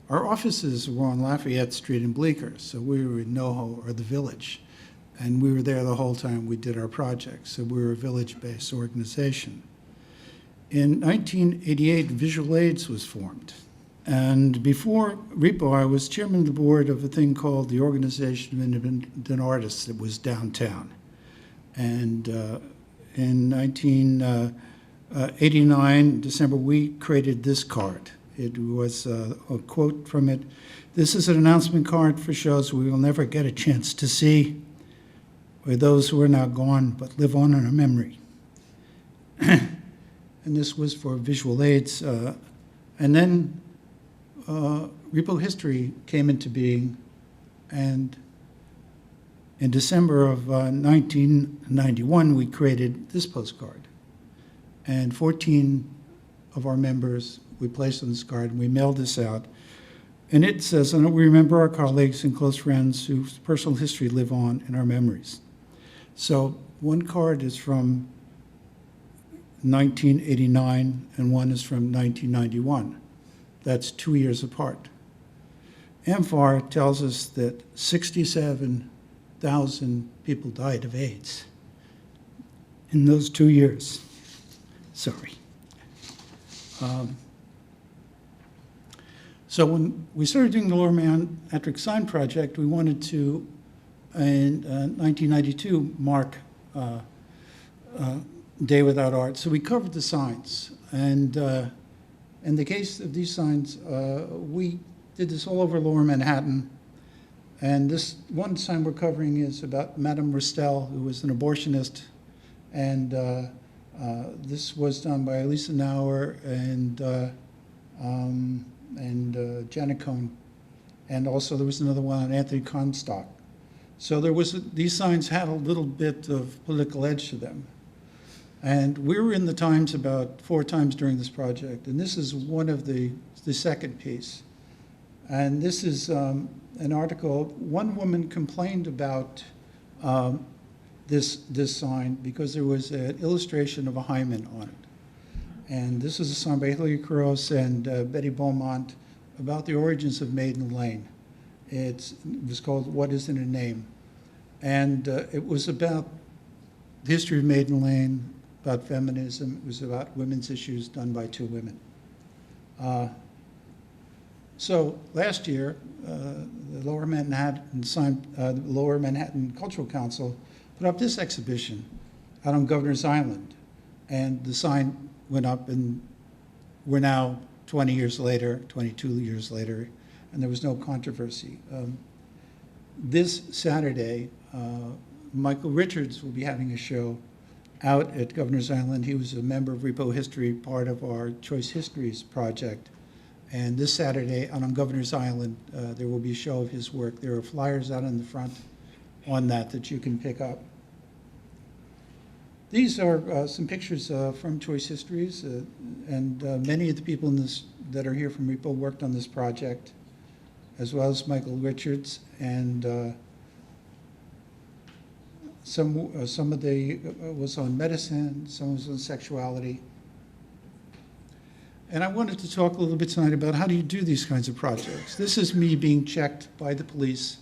C: Our offices were on Lafayette Street in Bleecker, so we were in NoHo, or the Village. And we were there the whole time we did our project, so we were a village-based organization. In 1988, Visual Aids was formed. And before REPO, I was chairman of the board of a thing called the Organization of Independent Artists that was downtown. And in 1989, December, we created this card. It was a quote from it. "This is an announcement card for shows we will never get a chance to see, or those who are now gone but live on in our memory." And this was for Visual Aids. And then REPOhistory came into being, and in December of 1991, we created this postcard. And 14 of our members we placed on this card, and we mailed this out. And it says, "And we remember our colleagues and close friends whose personal history live on in our memories." So one card is from 1989, and one is from 1991. That's 2 years apart. AMFAR tells us that 67,000 people died of AIDS in those 2 years. Sorry. So when we started doing the Lower Manhattan Sign Project, we wanted to, in 1992, mark Day Without Art. So we covered the signs. And in the case of these signs, we did this all over Lower Manhattan. And this one sign we're covering is about Madame Ristel, who was an abortionist. And this was done by Lisa Nauer and Janet Cohn. And also there was another one on Anthony Comstock. So there was, these signs had a little bit of political edge to them. And we were in the Times about 4 times during this project, and this is one of the second piece. And this is an article. One woman complained about this sign because there was an illustration of a hymen on it. And this is a sign by Hilary Cross and Betty Beaumont about the origins of Maiden Lane. It was called "What Is in a Name?" And it was about the history of Maiden Lane, about feminism. It was about women's issues done by 2 women. So last year, the Lower Manhattan Cultural Council put up this exhibition out on Governor's Island. And the sign went up, and we're now 20 years later, 22 years later, and there was no controversy. This Saturday, Michael Richards will be having a show out at Governor's Island. He was a member of REPOhistory, part of our Choice Histories project. And this Saturday, out on Governor's Island, there will be a show of his work. There are flyers out in the front on that you can pick up. These are some pictures from Choice Histories, and many of the people in this that are here from REPO worked on this project, as well as Michael Richards, and some of the was on medicine, some was on sexuality. And I wanted to talk a little bit tonight about how do you do these kinds of projects. This is me being checked by the police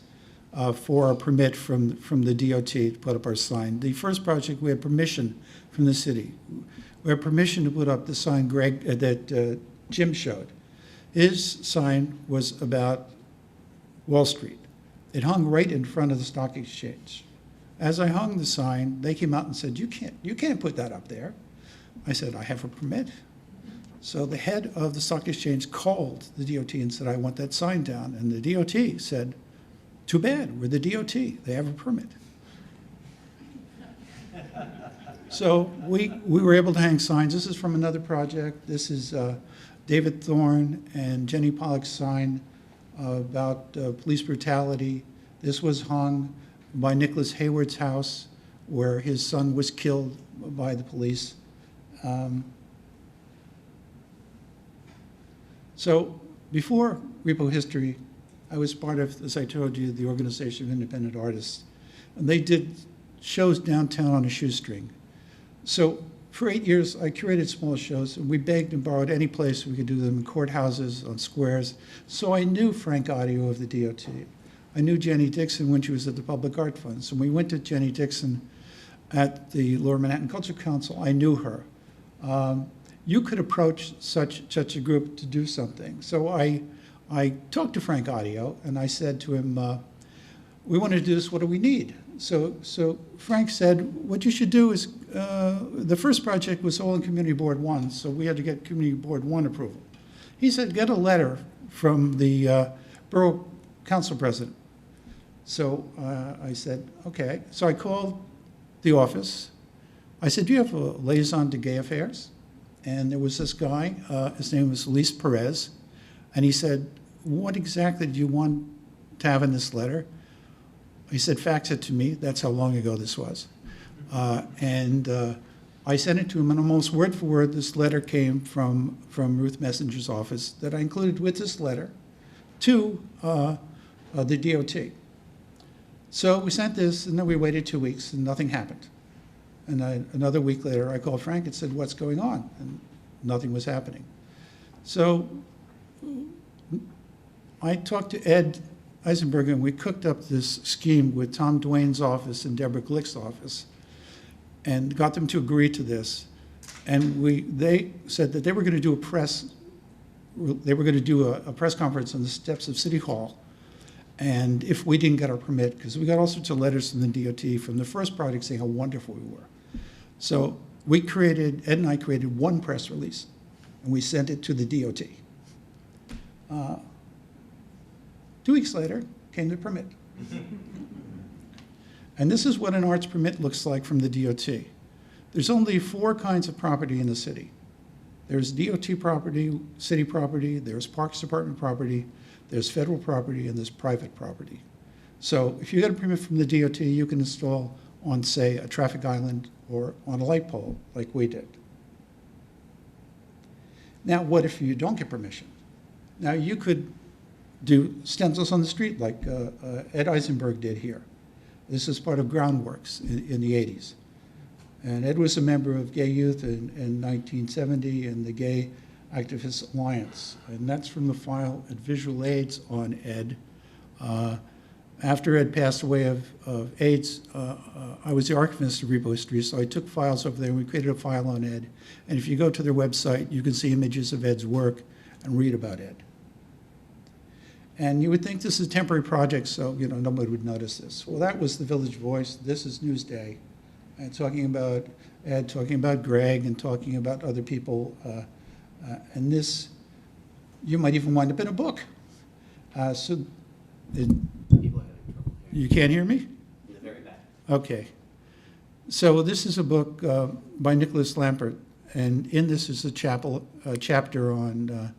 C: for a permit from the DOT to put up our sign. The first project, we had permission from the city. We had permission to put up the sign that Jim showed. His sign was about Wall Street. It hung right in front of the stock exchange. As I hung the sign, they came out and said, you can't put that up there. I said, I have a permit. So the head of the stock exchange called the DOT and said, I want that sign down. And the DOT said, too bad, we're the DOT, they have a permit. So we were able to hang signs. This is from another project. This is David Thorne and Jenny Pollock's sign about police brutality. This was hung by Nicholas Hayward's house, where his son was killed by the police. So before REPOhistory, I was part of, as I told you, the Organization of Independent Artists. And they did shows downtown on a shoestring. So for 8 years, I curated small shows, and we begged and borrowed any place we could do them, in courthouses, on squares. So I knew Frank Audio of the DOT. I knew Jenny Dixon when she was at the Public Art Fund. So when we went to Jenny Dixon at the Lower Manhattan Cultural Council, I knew her. you could approach such a group to do something. So I talked to Frank Audio, and I said to him, we want to do this, what do we need? So Frank said, what you should do is, the first project was all in Community Board 1, so we had to get Community Board 1 approval. He said, get a letter from the Borough Council President. So I said, okay. So I called the office. I said, do you have a liaison to gay affairs? And there was this guy, his name was Luis Perez, and he said, what exactly do you want to have in this letter? He said, fax it to me. That's how long ago this was. And I sent it to him, and almost word for word, this letter came from Ruth Messenger's office that I included with this letter to the DOT. So we sent this, and then we waited 2 weeks, and nothing happened. And another week later, I called Frank and said, what's going on? And nothing was happening. So I talked to Ed Eisenberg, and we cooked up this scheme with Tom Duane's office and Deborah Glick's office and got them to agree to this. And they said that they were going to do a press conference on the steps of City Hall. And if we didn't get our permit, because we got all sorts of letters from the DOT from the first project saying how wonderful we were. So Ed and I created one press release, and we sent it to the DOT. 2 weeks later, came the permit. And this is what an arts permit looks like from the DOT. There's only 4 kinds of property in the city. There's DOT property, city property, there's Parks Department property, there's federal property, and there's private property. So if you get a permit from the DOT, you can install on, say, a traffic island or on a light pole, like we did. Now, what if you don't get permission? Now, you could do stencils on the street like Ed Eisenberg did here. This is part of Groundworks in the 80s. And Ed was a member of Gay Youth in 1970 and the Gay Activist Alliance. And that's from the file at Visual AIDS on Ed. After Ed passed away of AIDS, I was the archivist of REPOhistory, so I took files over there and we created a file on Ed. And if you go to their website, you can see images of Ed's work and read about Ed. And you would think this is a temporary project, so nobody would notice this. Well, that was the Village Voice. This is Newsday, and talking about Ed, talking about Greg, and talking about other people. And this, you might even wind up in a book. You can't hear me?
A: In the very back.
C: Okay. So this is a book by Nicholas Lampert, and in this is a chapter on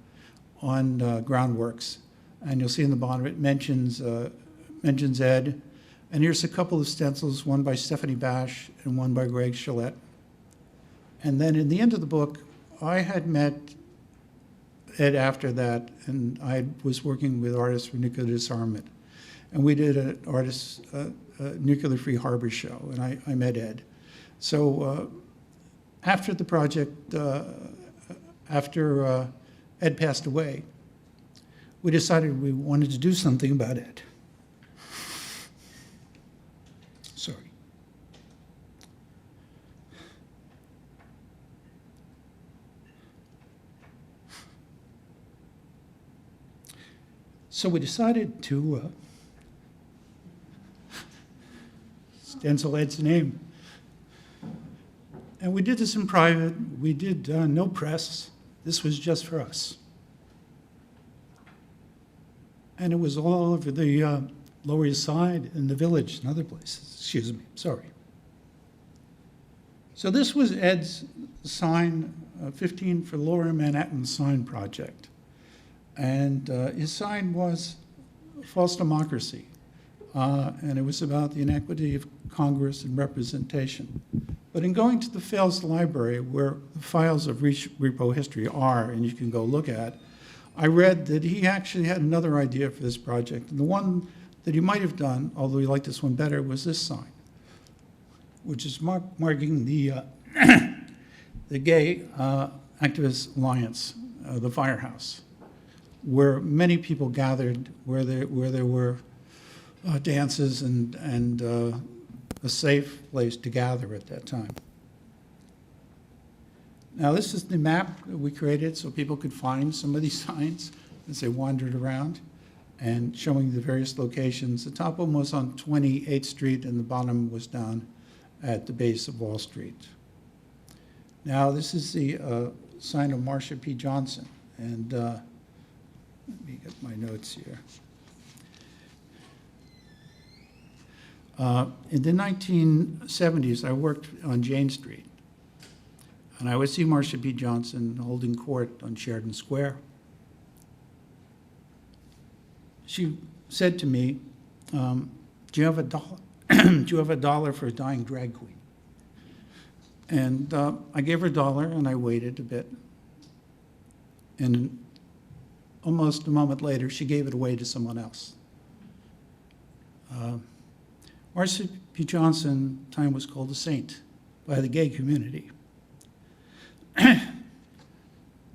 C: Groundworks. And you'll see in the bottom it mentions Ed. And here's a couple of stencils, one by Stephanie Bash and one by Greg Gillette. And then in the end of the book, I had met Ed after that, and I was working with Artists for Nuclear Disarmament. And we did an Artists Nuclear Free Harbor show, and I met Ed. So after the project, after Ed passed away, we decided we wanted to do something about it. Sorry. So we decided to stencil Ed's name. And we did this in private. We did no press. This was just for us. And it was all over the Lower East Side and the Village and other places. Excuse me, sorry. So this was Ed's sign, 15 for Lower Manhattan Sign Project. And his sign was false democracy. And it was about the inequity of Congress and representation. But in going to the Fales Library, where the files of REPOhistory are, and you can go look at, I read that he actually had another idea for this project. And the one that he might have done, although he liked this one better, was this sign, which is marking the the Gay Activist Alliance, the firehouse, where many people gathered, where there were dances and a safe place to gather at that time. Now, this is the map that we created so people could find some of these signs as they wandered around, and showing the various locations. The top one was on 28th Street, and the bottom was down at the base of Wall Street. Now, this is the sign of Marsha P. Johnson, and let me get my notes here. In the 1970s, I worked on Jane Street, and I would see Marsha P. Johnson holding court on Sheridan Square. She said to me, do you have a dollar? Do you have a dollar for a dying drag queen? And I gave her $1, and I waited a bit. And almost a moment later, she gave it away to someone else. Marsha P. Johnson, at the time, was called a saint by the gay community.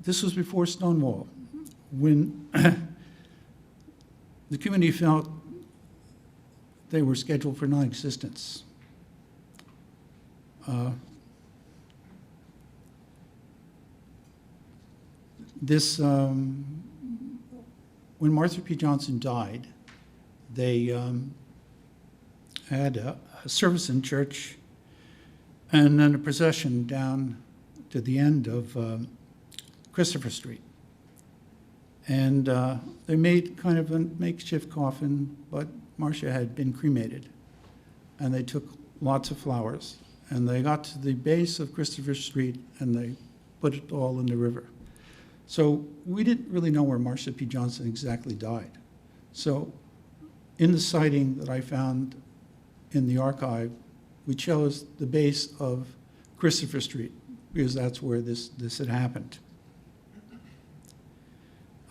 C: This was before Stonewall, when the community felt they were scheduled for non-existence. When Martha P. Johnson died, they had a service in church and then a procession down to the end of Christopher Street. And they made kind of a makeshift coffin, but Marsha had been cremated. And they took lots of flowers. And they got to the base of Christopher Street, and they put it all in the river. So we didn't really know where Marsha P. Johnson exactly died. So in the sighting that I found in the archive, we chose the base of Christopher Street, because that's where this had happened.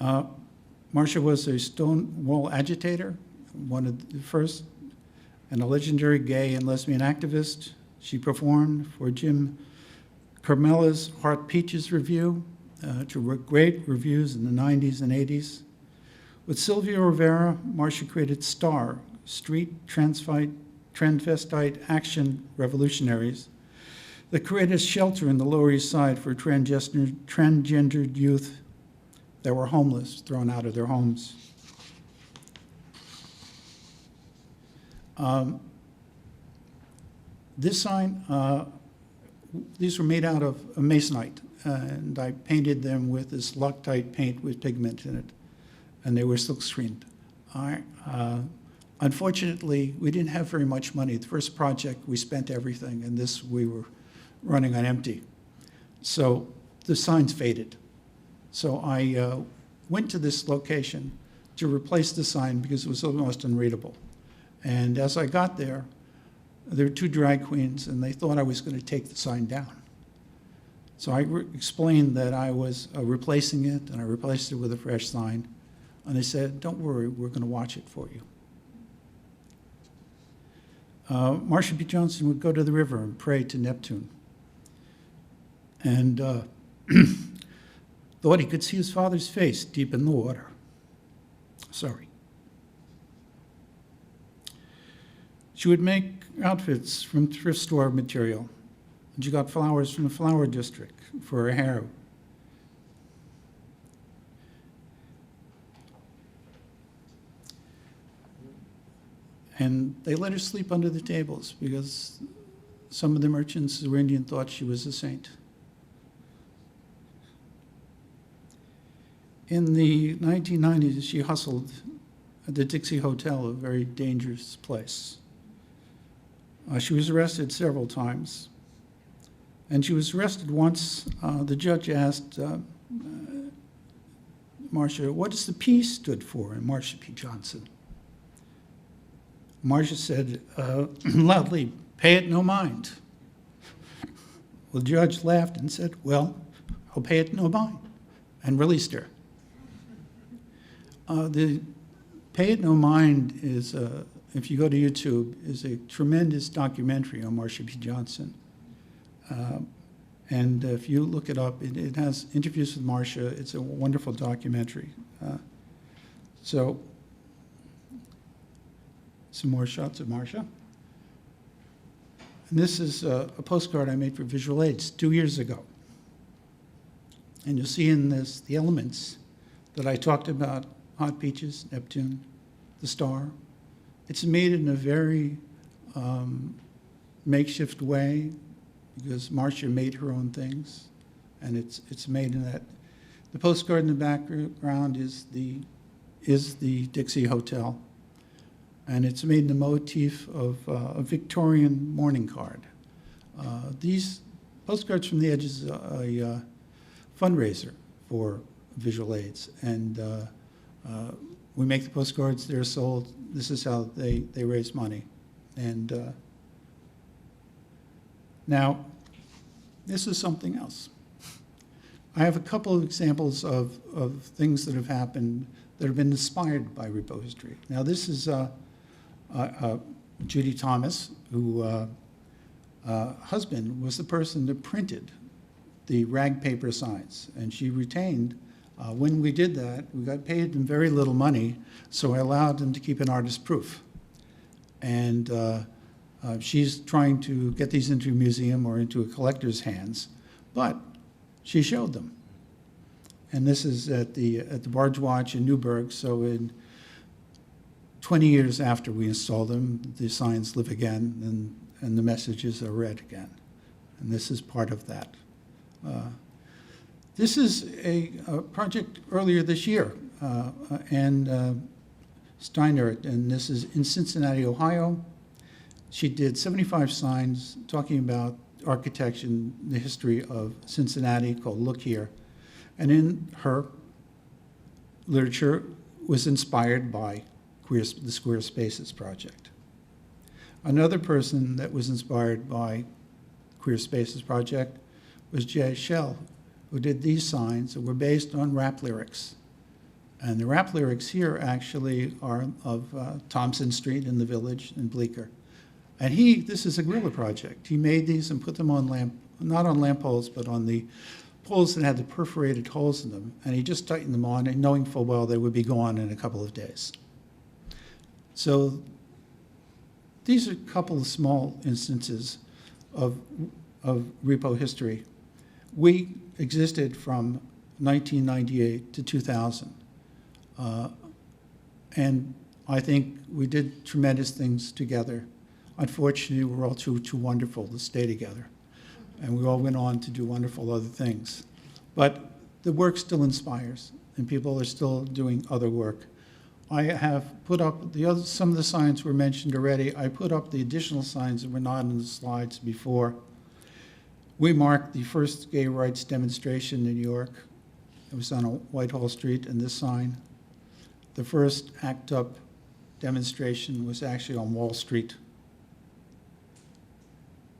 C: Marsha was a Stonewall agitator, one of the first, and a legendary gay and lesbian activist. She performed for Jim Carmela's Heart Peaches Review, to great reviews in the 90s and 80s. With Sylvia Rivera, Marsha created STAR, Street Transvestite Action Revolutionaries, that created a shelter in the Lower East Side for transgendered youth that were homeless, thrown out of their homes. This sign, these were made out of masonite, and I painted them with this Loctite paint with pigment in it, and they were silk screened. Unfortunately, we didn't have very much money. The first project, we spent everything, and this we were running on empty. So the signs faded. So I went to this location to replace the sign because it was almost unreadable. And as I got there were 2 drag queens, and they thought I was going to take the sign down. So I explained that I was replacing it, and I replaced it with a fresh sign. And they said, don't worry, we're going to watch it for you. Marsha P. Johnson would go to the river and pray to Neptune. And thought he could see his father's face deep in the water. Sorry. She would make outfits from thrift store material. And she got flowers from the flower district for her hair. And they let her sleep under the tables because some of the merchants who were Indian thought she was a saint. In the 1990s, she hustled at the Dixie Hotel, a very dangerous place. She was arrested several times. And she was arrested once. The judge asked Marsha, what does the P stood for in Marsha P. Johnson? Marsha said loudly, pay it no mind. Well, the judge laughed and said, well, I'll pay it no mind, and released her. The Pay It No Mind is, if you go to YouTube, is a tremendous documentary on Marsha P. Johnson. And if you look it up, it has interviews with Marsha. It's a wonderful documentary. So, some more shots of Marsha. And this is a postcard I made for Visual Aids 2 years ago. And you'll see in this the elements that I talked about, Hot Peaches, Neptune, the star. It's made in a very makeshift way because Marcia made her own things, and it's made in that. The postcard in the background is the Dixie Hotel, and it's made in the motif of a Victorian mourning card. These postcards from the Edge is a fundraiser for visual aids, and we make the postcards, they're sold. This is how they raise money. And now, this is something else. I have a couple of examples of things that have happened that have been inspired by REPOhistory. Now, this is Judy Thomas, who husband was the person that printed the rag paper signs, and she retained. When we did that, we got paid them very little money, so I allowed them to keep an artist proof. And she's trying to get these into a museum or into a collector's hands, but she showed them. And this is at the Barge Watch in Newburgh, so in 20 years after we installed them, the signs live again, and the messages are read again. And this is part of that. This is a project earlier this year, and Steiner, and this is in Cincinnati, Ohio. She did 75 signs talking about architecture and the history of Cincinnati called Look Here. And in her literature was inspired by the Queer Spaces Project. Another person that was inspired by Queer Spaces Project was Jay Schell, who did these signs that were based on rap lyrics. And the rap lyrics here actually are of Thompson Street in the Village in Bleecker. And this is a guerrilla project. He made these and put them on not on lamp poles, but on the poles that had the perforated holes in them. And he just tightened them on, and knowing full well they would be gone in a couple of days. So these are a couple of small instances of REPOhistory. We existed from 1998 to 2000. And I think we did tremendous things together. Unfortunately, we're all too wonderful to stay together. And we all went on to do wonderful other things. But the work still inspires, and people are still doing other work. I have put up some of the signs were mentioned already. I put up the additional signs that were not in the slides before. We marked the first gay rights demonstration in New York. It was on Whitehall Street, and this sign. The first ACT UP demonstration was actually on Wall Street.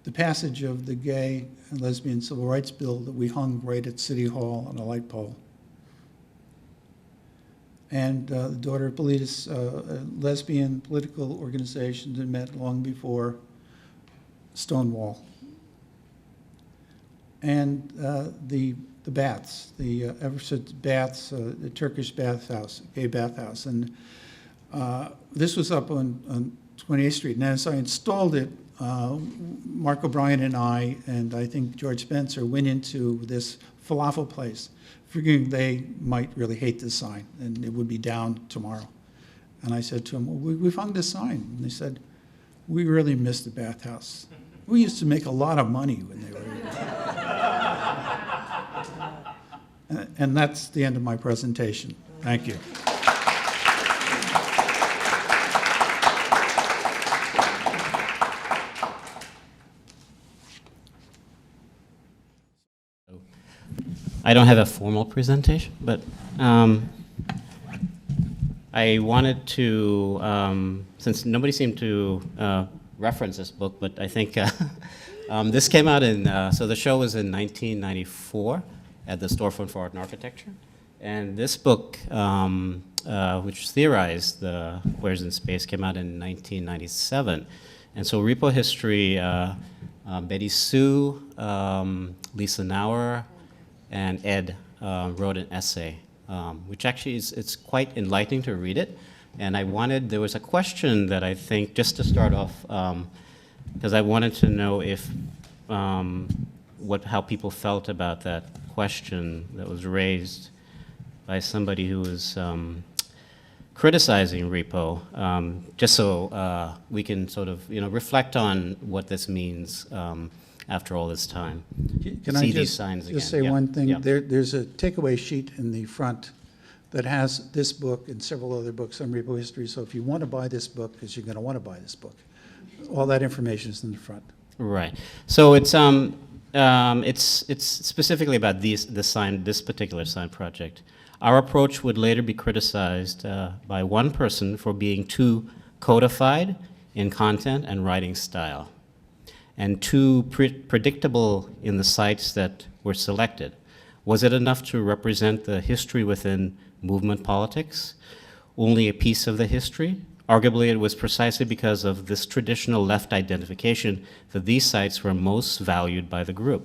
C: The passage of the Gay and Lesbian Civil Rights Bill that we hung right at City Hall on a light pole. And the daughter of Betti-Sue, a lesbian political organization that met long before Stonewall. And the baths, the Everett baths, the Turkish bathhouse, gay bathhouse. And this was up on 28th Street. And as I installed it, Mark O'Brien and I think George Spencer went into this falafel place, figuring they might really hate this sign and it would be down tomorrow. And I said to them, well, we've hung this sign. And they said, we really miss the bathhouse. We used to make a lot of money when they were here. And that's the end of my presentation. Thank you.
F: I don't have a formal presentation, but I wanted to, since nobody seemed to reference this book, but I think this came out in, so the show was in 1994 at the Storefront for Art and Architecture. And this book, which theorized the Queers in Space, came out in 1997. And so REPOhistory, Betti-Sue, Lisa Nauer, and Ed wrote an essay, which actually it's quite enlightening to read it. And there was a question that I think, just to start off, because I wanted to know if, how people felt about that question that was raised by somebody who was criticizing repo, just so we can sort of, reflect on what this means after all this time.
C: Can I
F: See these signs again.
C: just say
F: Yeah.
C: one thing?
F: Yeah.
C: There's a takeaway sheet in the front that has this book and several other books on repo history. So if you want to buy this book, because you're going to want to buy this book, all that information is in the front.
F: Right. So it's specifically about this particular sign project. Our approach would later be criticized by one person for being too codified in content and writing style, and too predictable in the sites that were selected. Was it enough to represent the history within movement politics? Only a piece of the history? Arguably, it was precisely because of this traditional left identification that these sites were most valued by the group,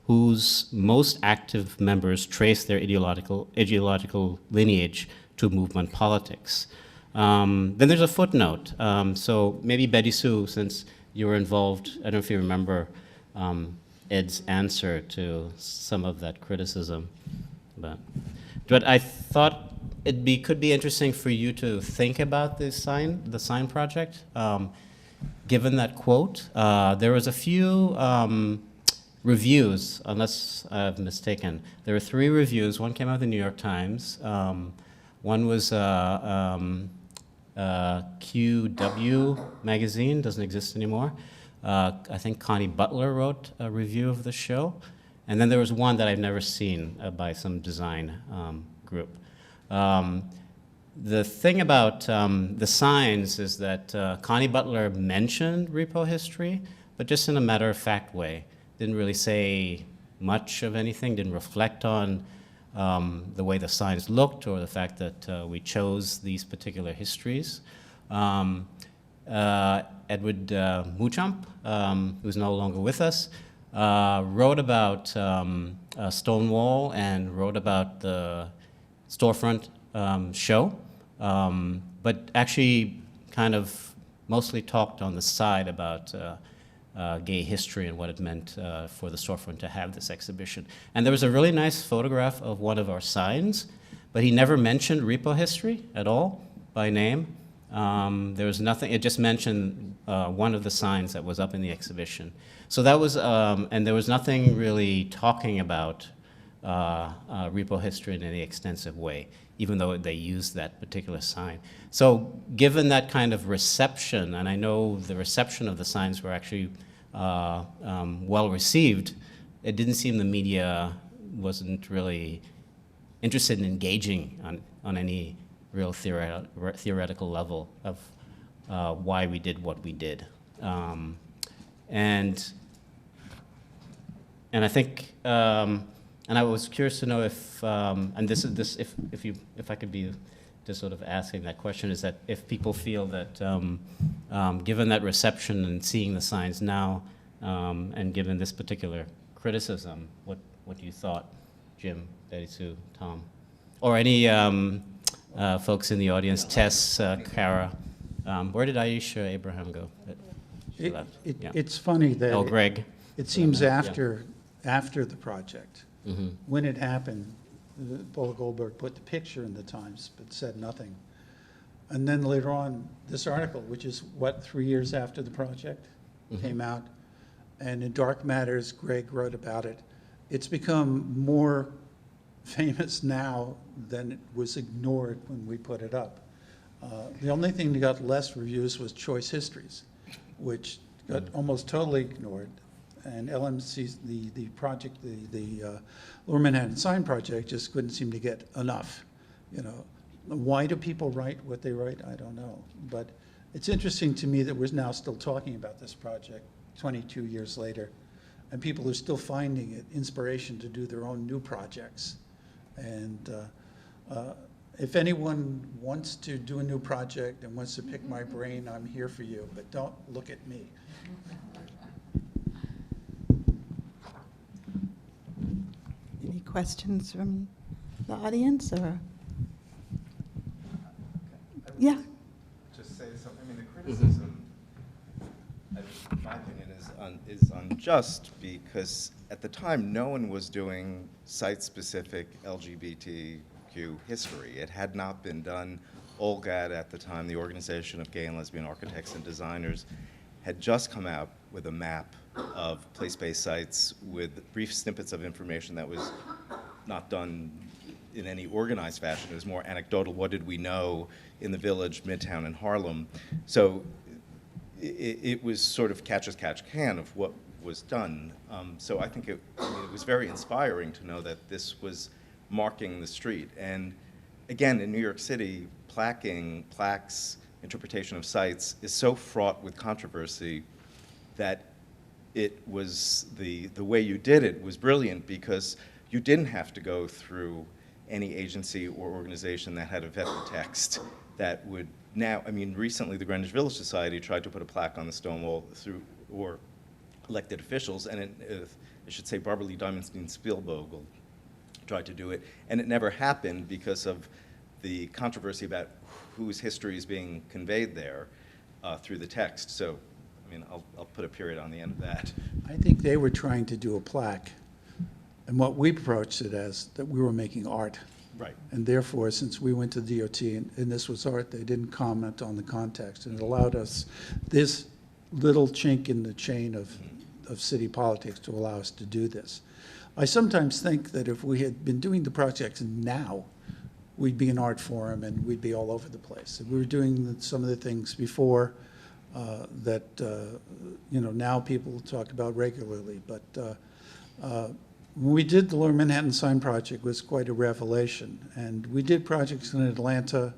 F: whose most active members trace their ideological lineage to movement politics. Then there's a footnote. So maybe Betti-Sue, since you were involved, I don't know if you remember Ed's answer to some of that criticism, but I thought it could be interesting for you to think about the sign project. Given that quote, there was a few reviews, unless I've mistaken. There were 3 reviews. One came out of the New York Times. One was QW magazine, doesn't exist anymore. I think Connie Butler wrote a review of the show. And then there was one that I've never seen by some design group. The thing about the signs is that Connie Butler mentioned repo history, but just in a matter-of-fact way. Didn't really say much of anything, didn't reflect on the way the signs looked or the fact that we chose these particular histories. Edward Muchamp, who's no longer with us, wrote about Stonewall and wrote about the storefront show, but actually kind of mostly talked on the side about gay history and what it meant for the storefront to have this exhibition. And there was a really nice photograph of one of our signs, but he never mentioned repo history at all by name. There was nothing, it just mentioned one of the signs that was up in the exhibition. So that was, and there was nothing really talking about repo history in any extensive way, even though they used that particular sign. So given that kind of reception, and I know the reception of the signs were actually well received, it didn't seem the media wasn't really interested in engaging on any real theoretical level of why we did what we did. And I think, and I was curious to know if, and this if I could be just sort of asking that question, is that if people feel that, given that reception and seeing the signs now, and given this particular criticism, what you thought, Jim, Betti-Sue, Tom, or any folks in the audience, Tess, Kara, where did Aisha Abraham go? She left. Yeah.
C: It's funny that
F: Oh, Greg.
C: it seems
F: Yeah.
C: after the project.
F: Mm-hmm.
C: When it happened, Paula Goldberg put the picture in the Times, but said nothing. And then later on, this article, which is, 3 years after the project came out, and in Dark Matters, Greg wrote about it. It's become more famous now than it was ignored when we put it up. The only thing that got less reviews was Choice Histories, which got almost totally ignored. And LMC's, the project, the Lower Manhattan Sign Project just couldn't seem to get enough. Why do people write what they write? I don't know. But it's interesting to me that we're now still talking about this project 22 years later, and people are still finding it inspiration to do their own new projects. And if anyone wants to do a new project and wants to pick my brain, I'm here for you, but don't look at me.
D: Any questions from the audience, or? Yeah.
G: Just say something. I mean, the criticism, in my opinion, is unjust because at the time, no one was doing site-specific LGBTQ history. It had not been done. OLGAD at the time, the Organization of Gay and Lesbian Architects and Designers, had just come out with a map of place-based sites with brief snippets of information that was not done in any organized fashion. It was more anecdotal. What did we know in the Village, Midtown, and Harlem? So it was sort of catch as catch can of what was done. So I think it was very inspiring to know that this was marking the street. And again, in New York City, plaques, interpretation of sites is so fraught with controversy that it was the way you did it was brilliant, because you didn't have to go through any agency or organization that had a vet the text that would now, I mean, recently the Greenwich Village Society tried to put a plaque on the Stonewall through, or elected officials, and I should say Barbara Lee Diamonstein-Spielvogel tried to do it, and it never happened because of the controversy about whose history is being conveyed there through the text. So, I mean, I'll put a period on the end of that.
C: I think they were trying to do a plaque, and what we approached it as, that we were making art.
G: Right.
C: And therefore, since we went to DOT and this was art, they didn't comment on the context, and it allowed us this little chink in the chain of city politics to allow us to do this. I sometimes think that if we had been doing the projects now, we'd be an art forum and we'd be all over the place. We were doing some of the things before that now people talk about regularly, but when we did the Lower Manhattan Sign Project, it was quite a revelation. And we did projects in Atlanta,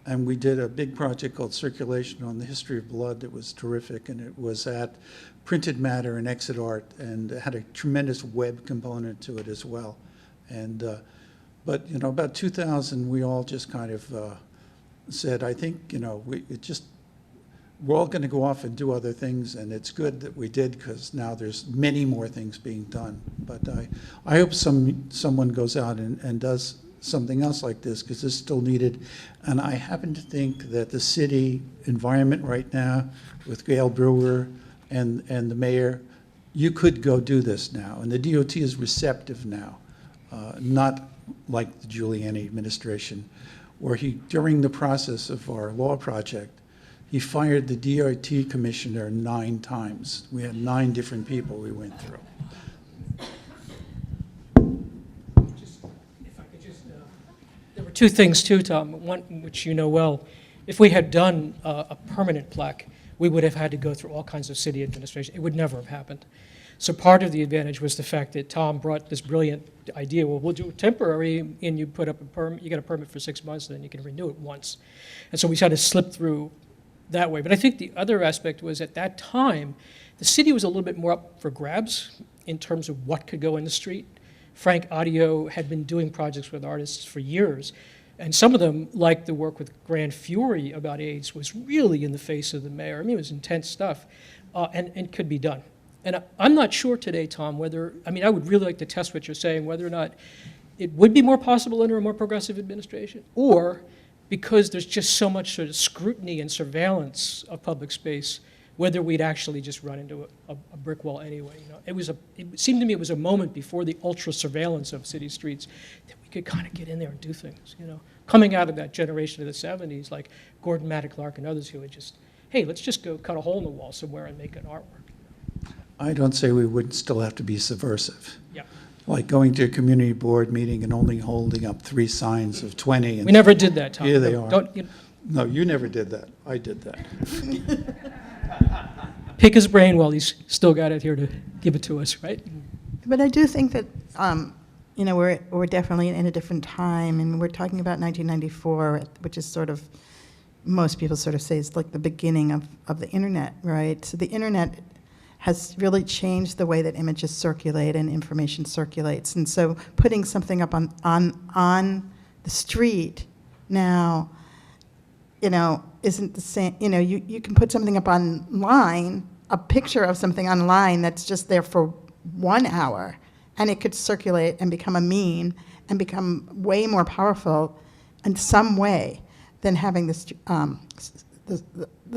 C: and we did a big project called Circulation on the History of Blood that was terrific, and it was at Printed Matter and Exit Art, and it had a tremendous web component to it as well. And but about 2000, we all just kind of said, I think we're all going to go off and do other things, and it's good that we did, because now there's many more things being done. But I hope someone goes out and does something else like this, because it's still needed. And I happen to think that the city environment right now, with Gail Brewer and the mayor, you could go do this now. And the DOT is receptive now, not like the Giuliani administration, where during the process of our law project, he fired the DOT commissioner 9 times. We had 9 different people we went through.
H: There were 2 things too, Tom. One, which you know well, if we had done a permanent plaque, we would have had to go through all kinds of city administration. It would never have happened. So part of the advantage was the fact that Tom brought this brilliant idea. Well, we'll do it temporary, and you put up a permit. You get a permit for 6 months, and then you can renew it once. And so we had to slip through that way. But I think the other aspect was, at that time, the city was a little bit more up for grabs in terms of what could go in the street. Frank Audio had been doing projects with artists for years, and some of them, like the work with Grand Fury about AIDS, was really in the face of the mayor. I mean, it was intense stuff, and could be done. And I'm not sure today, Tom, whether, I would really like to test what you're saying, whether or not it would be more possible under a more progressive administration, or because there's just so much sort of scrutiny and surveillance of public space, whether we'd actually just run into a brick wall anyway. It seemed to me it was a moment before the ultra surveillance of city streets that we could kind of get in there and do things. Coming out of that generation of the 70s, like Gordon Maddox Clark and others who would just, hey, let's just go cut a hole in the wall somewhere and make an artwork.
C: I don't say we wouldn't still have to be subversive.
H: Yeah.
C: Like going to a community board meeting and only holding up 3 signs of 20. And
H: We never did that, Tom.
C: Here they are.
H: Don't.
C: No, you never did that. I did that.
H: Pick his brain while he's still got it here to give it to us, right?
D: But I do think that, we're definitely in a different time, and we're talking about 1994, which is sort of, most people sort of say is like the beginning of the internet, right? So the internet has really changed the way that images circulate and information circulates. And so putting something up on the street now, isn't the same. You can put something up online, a picture of something online that's just there for 1 hour, and it could circulate and become a meme and become way more powerful in some way than having the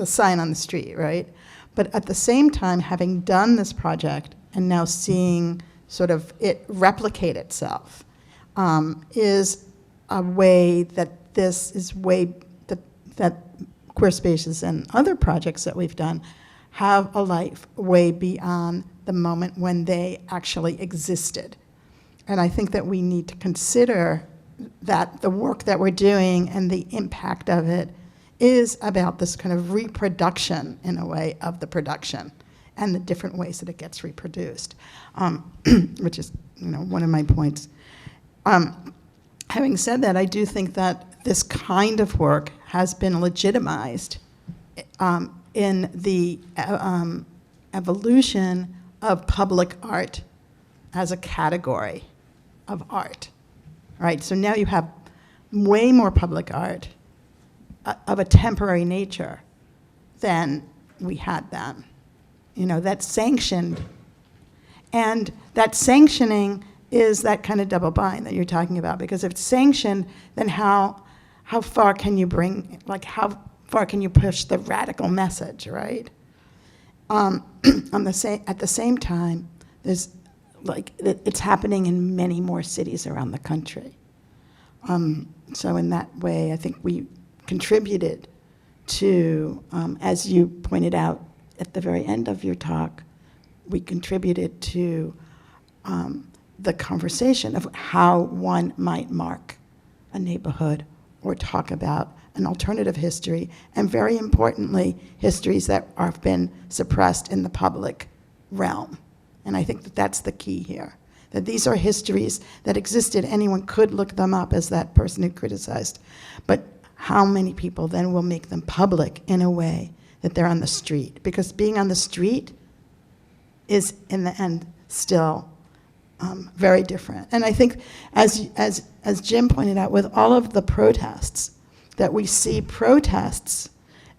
D: sign on the street, right? But at the same time, having done this project and now seeing sort of it replicate itself, is a way that that Queer Spaces and other projects that we've done have a life way beyond the moment when they actually existed. And I think that we need to consider that the work that we're doing and the impact of it is about this kind of reproduction, in a way, of the production and the different ways that it gets reproduced, which is, one of my points. Having said that, I do think that this kind of work has been legitimized in the evolution of public art as a category of art, right? So now you have way more public art of a temporary nature than we had then. That's sanctioned. And that sanctioning is that kind of double bind that you're talking about, because if it's sanctioned, then how far can you bring, how far can you push the radical message, right? At the same time, there's it's happening in many more cities around the country. So in that way, I think we contributed to, as you pointed out at the very end of your talk, we contributed to the conversation of how one might mark a neighborhood or talk about an alternative history, and very importantly, histories that have been suppressed in the public realm. And I think that that's the key here, that these are histories that existed. Anyone could look them up, as that person who criticized. But how many people then will make them public in a way that they're on the street? Because being on the street is, in the end, still very different. And I think, as Jim pointed out, with all of the protests, that we see protests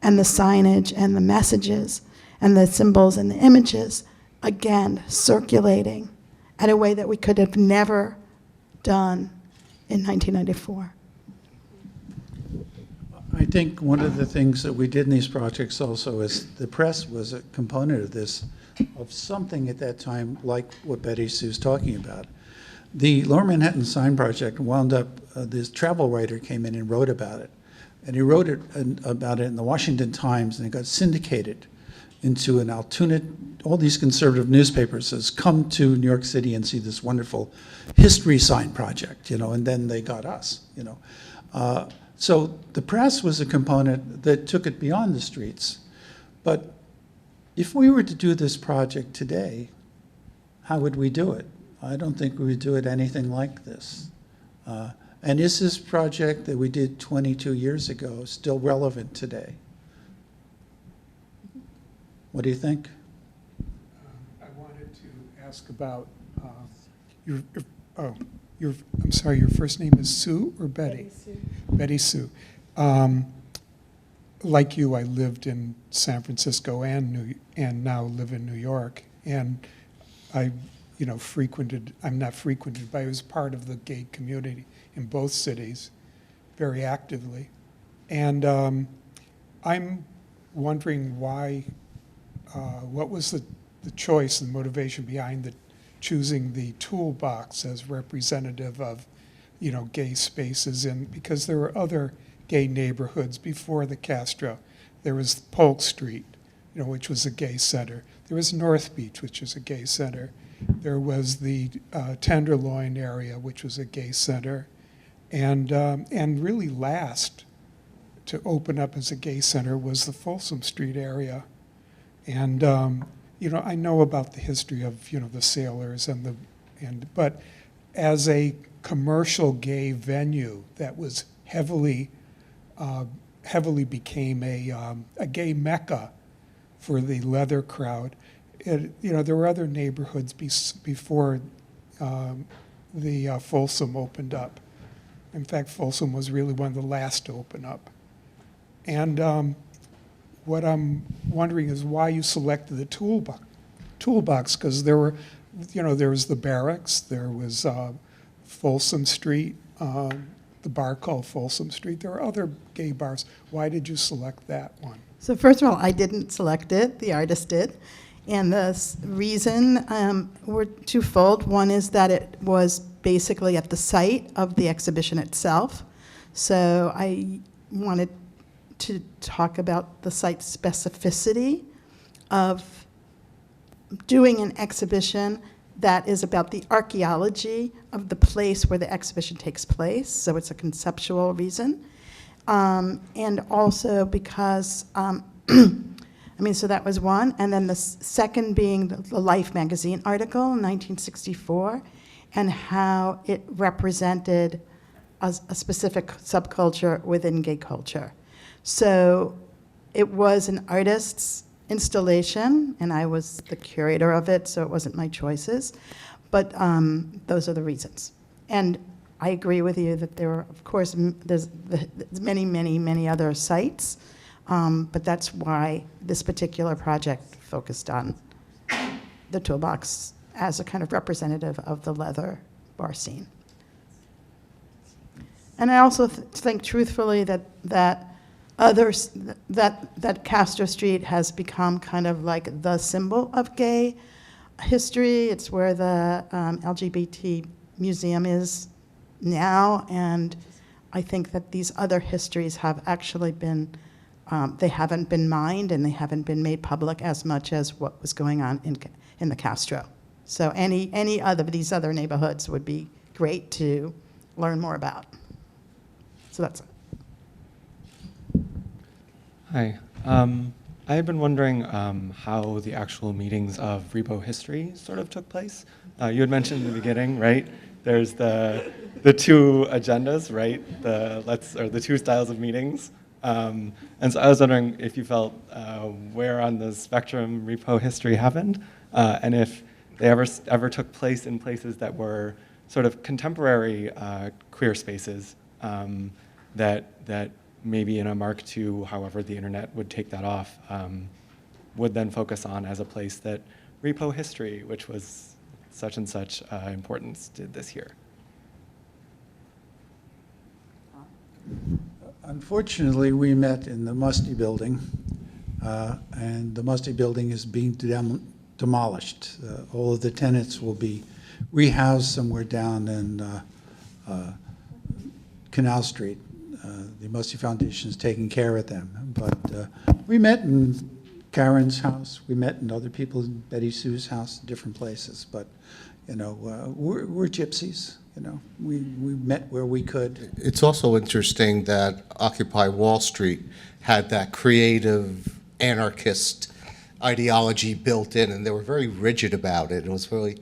D: and the signage and the messages and the symbols and the images, again, circulating in a way that we could have never done in 1994.
C: I think one of the things that we did in these projects also is the press was a component of this, of something at that time like what Betti-Sue's talking about. The Lower Manhattan Sign Project wound up, this travel writer came in and wrote about it. And he wrote about it in the Washington Times, and it got syndicated into an Altoona. All these conservative newspapers says, come to New York City and see this wonderful history sign project, and then they got us, So the press was a component that took it beyond the streets. But if we were to do this project today, how would we do it? I don't think we would do it anything like this. And is this project that we did 22 years ago still relevant today? What do you think?
I: I wanted to ask about I'm sorry, your first name is Sue or Betty? Betti-Sue. Like you, I lived in San Francisco and now live in New York, and I'm not frequented, but I was part of the gay community in both cities very actively. And I'm wondering why, what was the choice and motivation behind choosing the toolbox as representative of, gay spaces, because there were other gay neighborhoods before the Castro. There was Polk Street, which was a gay center. There was North Beach, which is a gay center. There was the Tenderloin area, which was a gay center. And really last to open up as a gay center was the Folsom Street area. And, I know about the history of, the Sailors but as a commercial gay venue that was heavily became a gay mecca for the leather crowd. There were other neighborhoods before the Folsom opened up. In fact, Folsom was really one of the last to open up. And what I'm wondering is why you selected the toolbox, because there was the barracks, there was Folsom Street, the bar called Folsom Street. There are other gay bars. Why did you select that one?
D: So first of all, I didn't select it, the artist did. And the reason were twofold. One is that it was basically at the site of the exhibition itself. So I wanted to talk about the site specificity of doing an exhibition that is about the archaeology of the place where the exhibition takes place. So it's a conceptual reason. And also because, so that was one. And then the second being the Life magazine article in 1964 and how it represented a specific subculture within gay culture. So it was an artist's installation, and I was the curator of it, so it wasn't my choices. But those are the reasons. And I agree with you that there are, of course, there's many, many, many other sites, but that's why this particular project focused on the toolbox as a kind of representative of the leather bar scene. And I also think truthfully that Castro Street has become kind of like the symbol of gay history. It's where the LGBT museum is now, and I think that these other histories have actually been, they haven't been mined and they haven't been made public as much as what was going on in the Castro. So any other of these other neighborhoods would be great to learn more about. So that's it.
J: Hi. I had been wondering how the actual meetings of REPOhistory sort of took place. You had mentioned in the beginning, right? There's the two agendas, right? The two styles of meetings. And so I was wondering if you felt where on the spectrum REPOhistory happened, and if they ever took place in places that were sort of contemporary queer spaces that maybe in a Mark II, however the internet would take that off, would then focus on as a place that REPOhistory, which was such and such importance, did this year.
C: Unfortunately, we met in the Musty building, and the Musty building is being demolished. All of the tenants will be rehoused somewhere down in Canal Street. The Musty Foundation is taking care of them. But we met in Carin's house. We met in other people in Betti-Sue's house, different places. But, you know, we're gypsies. You know, we met where we could.
E: It's also interesting that Occupy Wall Street had that creative anarchist ideology built in, and they were very rigid about it. It was really,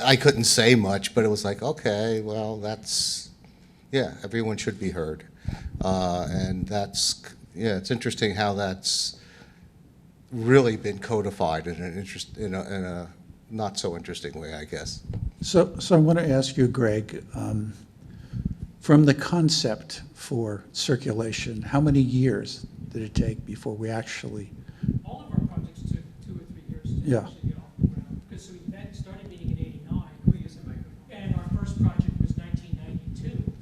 E: I couldn't say much, but it was like, okay, well, that's, yeah, everyone should be heard. And that's, yeah, it's interesting how that's really been codified in a not so interesting way, I guess.
C: So I want to ask you, Greg, from the concept for circulation, how many years did it take before we actually?
H: All of our projects took 2 or 3 years to
C: Yeah.
H: actually get off the ground. Because we started meeting in '89, and our first project was 1992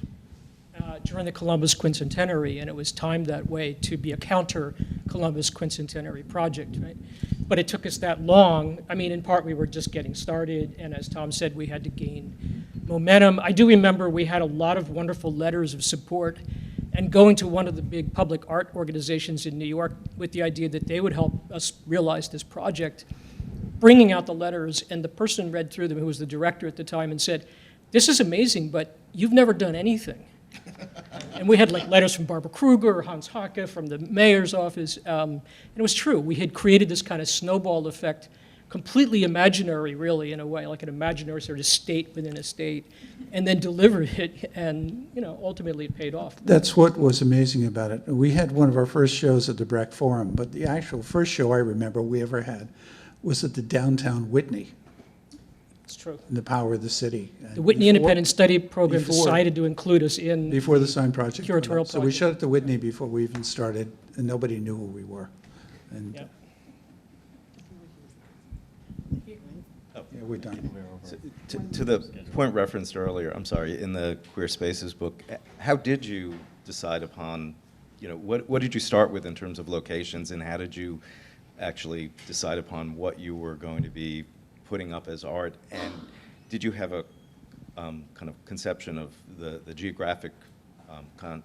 H: during the Columbus Quincentenary, and it was timed that way to be a counter-Columbus Quincentenary project, right? But it took us that long. I mean, in part, we were just getting started, and as Tom said, we had to gain momentum. I do remember we had a lot of wonderful letters of support, and going to one of the big public art organizations in New York with the idea that they would help us realize this project, bringing out the letters, and the person read through them, who was the director at the time, and said, "This is amazing, but you've never done anything." And we had like letters from Barbara Kruger or Hans Hacke from the mayor's office. And it was true. We had created this kind of snowball effect, completely imaginary, really, in a way, like an imaginary sort of state within a state, and then delivered it, and ultimately it paid off.
C: That's what was amazing about it. We had one of our first shows at the Breck Forum, but the actual first show I remember we ever had was at the downtown Whitney.
H: It's true.
C: In the power of the city.
H: The Whitney Independent Study Program decided to include us in
C: before the sign project.
H: curatorial
C: So we
H: project.
C: showed it to Whitney before we even started, and nobody knew who we were. And
H: Yep.
C: yeah, we're done.
G: So, to the point referenced earlier, I'm sorry, in the Queer Spaces book, how did you decide upon, what did you start with in terms of locations, and how did you actually decide upon what you were going to be putting up as art? And did you have a kind of conception of the geographic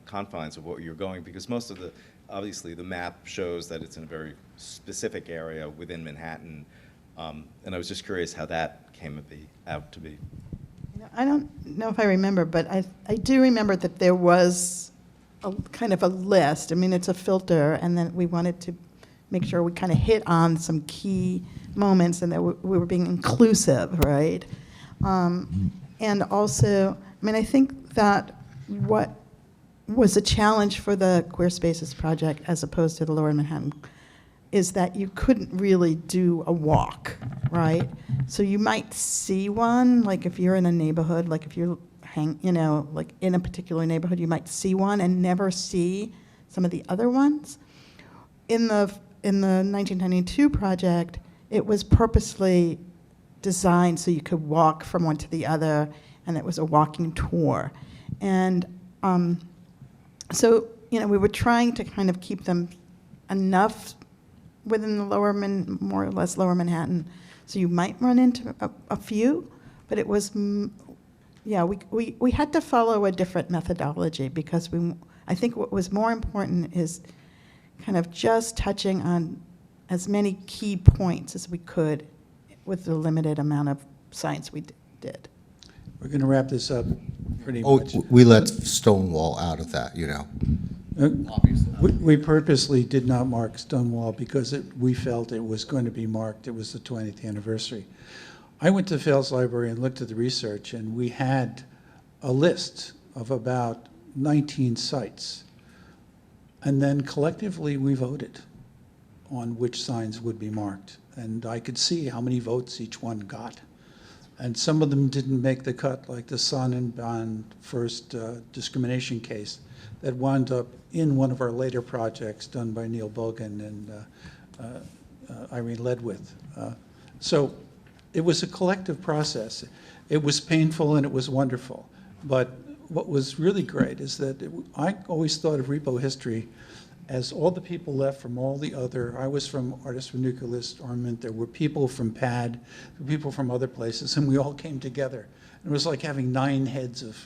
G: confines of what you're going? Because most of obviously the map shows that it's in a very specific area within Manhattan. And I was just curious how that came out to be.
D: I don't know if I remember, but I do remember that there was a kind of a list. I mean, it's a filter, and then we wanted to make sure we kind of hit on some key moments and that we were being inclusive, right? And also, I mean, I think that what was a challenge for the Queer Spaces Project as opposed to the Lower Manhattan is that you couldn't really do a walk, right? So you might see one, like if you're in a neighborhood, like if you like in a particular neighborhood, you might see one and never see some of the other ones. In the 1992 project, it was purposely designed so you could walk from one to the other, and it was a walking tour. And so, we were trying to kind of keep them enough within the more or less lower Manhattan, so you might run into a few, but it was, we had to follow a different methodology because I think what was more important is kind of just touching on as many key points as we could with the limited amount of science we did.
C: We're going to wrap this up pretty
E: Oh,
C: much.
E: we let Stonewall out of that, obviously.
C: We purposely did not mark Stonewall because we felt it was going to be marked. It was the 20th anniversary. I went to Fels Library and looked at the research, and we had a list of about 19 sites. And then collectively we voted on which signs would be marked. And I could see how many votes each one got. And some of them didn't make the cut, like the Son and Bond first discrimination case that wound up in one of our later projects done by Neil Bogan and Irene Ledwith. So it was a collective process. It was painful and it was wonderful. But what was really great is that I always thought of Repo History as all the people left from all the other, I was from Artists for Nuclearist Armament, there were people from PAD, there were people from other places, and we all came together. It was like having 9 heads of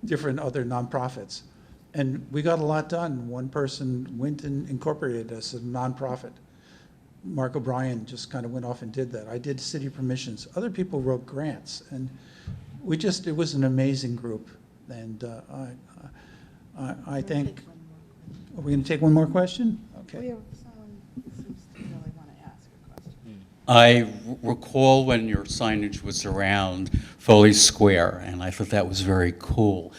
C: different other nonprofits. And we got a lot done. One person went and incorporated us as a nonprofit. Mark O'Brien just kind of went off and did that. I did city permissions. Other people wrote grants. And it was an amazing group. And I think, are we going to take one more question? Okay.
D: We have someone who seems to really want to ask a question.
K: I recall when your signage was around Foley Square, and I thought that was very cool.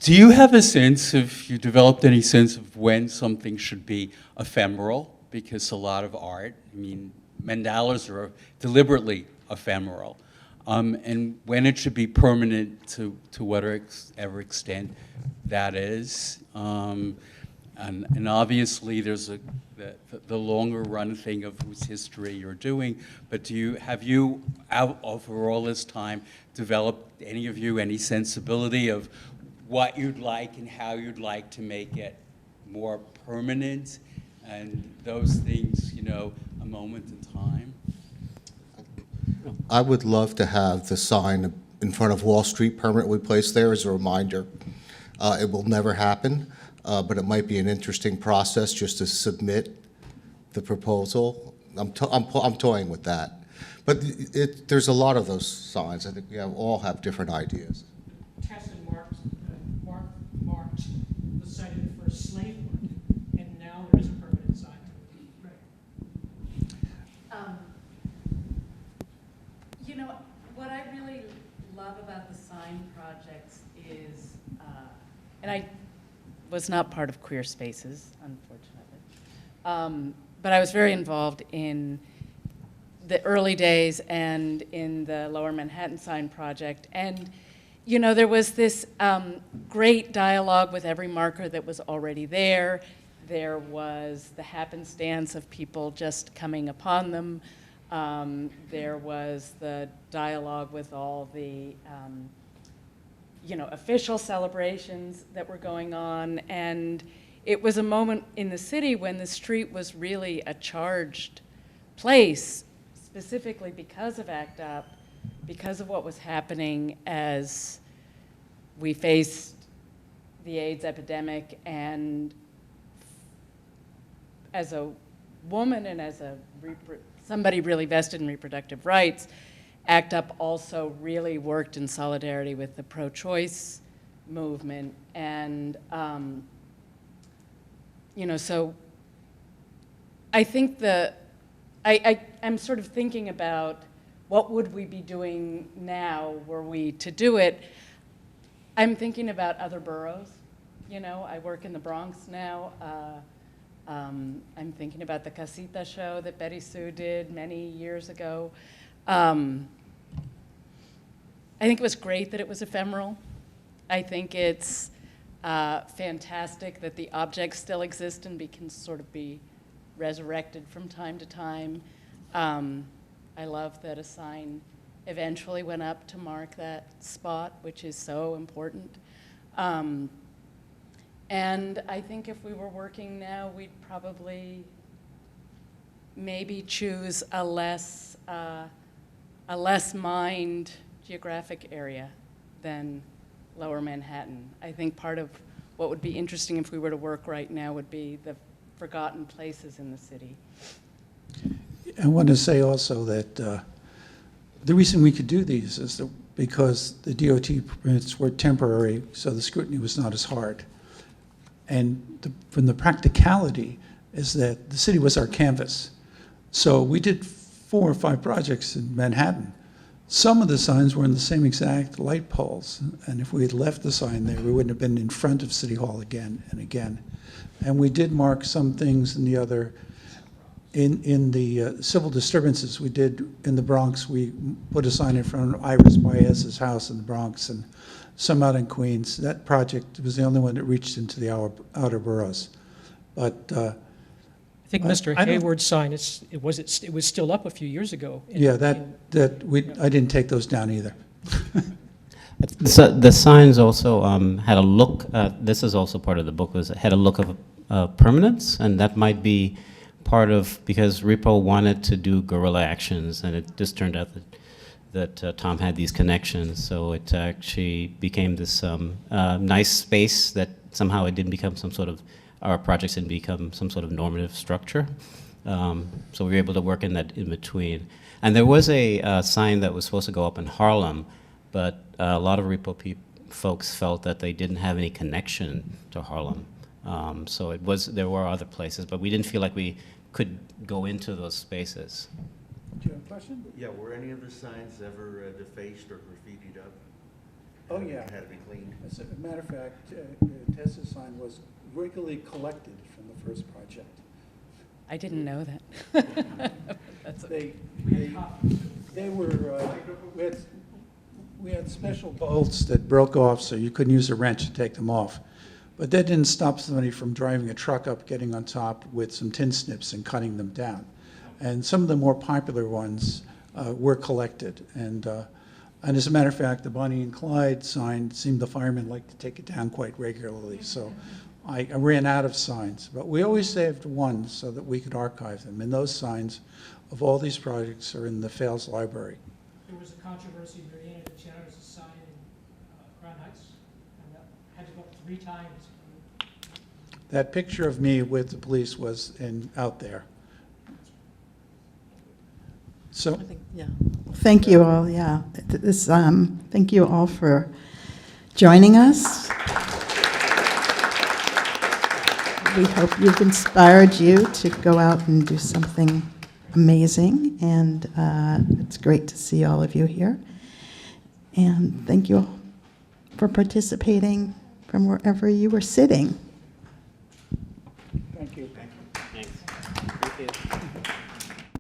K: Do you have a sense of, you developed any sense of when something should be ephemeral? Because a lot of art, mandalas are deliberately ephemeral. And when it should be permanent to whatever extent that is. And obviously there's the longer run thing of whose history you're doing, but have you, out over all this time, developed, any of you, any sensibility of what you'd like and how you'd like to make it more permanent, and those things, a moment in time?
E: I would love to have the sign in front of Wall Street permanently placed there as a reminder. It will never happen, but it might be an interesting process just to submit the proposal. I'm toying with that. But there's a lot of those signs. I think we all have different ideas.
H: Tess and Mark marked the site of the first slave market, and now there is a permanent sign.
L: What I really love about the sign projects is, and I was not part of Queer Spaces, unfortunately, but I was very involved in the early days and in the Lower Manhattan Sign Project. And, there was this great dialogue with every marker that was already there. There was the happenstance of people just coming upon them. There was the dialogue with all the, official celebrations that were going on. And it was a moment in the city when the street was really a charged place, specifically because of ACT UP, because of what was happening as we faced the AIDS epidemic, and as a woman and as a somebody really vested in reproductive rights, ACT UP also really worked in solidarity with the pro-choice movement. And, you know, so I think I'm sort of thinking about what would we be doing now were we to do it. I'm thinking about other boroughs. You know, I work in the Bronx now. I'm thinking about the Casita show that Betti-Sue did many years ago. I think it was great that it was ephemeral. I think it's fantastic that the objects still exist and can sort of be resurrected from time to time. I love that a sign eventually went up to mark that spot, which is so important. And I think if we were working now, we'd probably maybe choose a less mined geographic area than Lower Manhattan. I think part of what would be interesting if we were to work right now would be the forgotten places in the city.
C: I want to say also that the reason we could do these is because the DOT permits were temporary, so the scrutiny was not as hard. And from the practicality is that the city was our canvas. So we did 4 or 5 projects in Manhattan. Some of the signs were in the same exact light poles, and if we had left the sign there, we wouldn't have been in front of City Hall again and again. And we did mark some things in the other, in the civil disturbances we did in the Bronx. We put a sign in front of Iris Baez's house in the Bronx, and some out in Queens. That project was the only one that reached into the outer boroughs. But
H: I think Mr. Hayward's sign, it was still up a few years ago.
C: Yeah, I didn't take those down either.
F: So the signs also had a look, this is also part of the book, had a look of permanence, and that might be part of, because Repo wanted to do guerrilla actions, and it just turned out that Tom had these connections, so it actually became this nice space that somehow it didn't become some sort of, our projects didn't become some sort of normative structure. So we were able to work in that in between. And there was a sign that was supposed to go up in Harlem, but a lot of Repo folks felt that they didn't have any connection to Harlem. So there were other places, but we didn't feel like we could go into those spaces.
C: Do you have a question?
M: Yeah, were any of the signs ever defaced or graffitied up?
C: Oh, yeah.
M: Had to be cleaned?
C: As a matter of fact, Tessa's sign was regularly collected from the first project.
L: I didn't know that. That's okay.
C: They were, we had special bolts that broke off so you couldn't use a wrench to take them off. But that didn't stop somebody from driving a truck up, getting on top with some tin snips and cutting them down. And some of the more popular ones were collected. And as a matter of fact, the Bonnie and Clyde sign seemed the firemen liked to take it down quite regularly. So I ran out of signs. But we always saved one so that we could archive them. And those signs of all these projects are in the Fales Library.
H: There was a controversy very end of the channel. There's a sign in Crown Heights, and that had to go up 3 times.
C: That picture of me with the police was out there. So,
D: Yeah. Thank you all. Yeah, thank you all for joining us. We hope we've inspired you to go out and do something amazing, and it's great to see all of you here. And thank you all for participating from wherever you were sitting.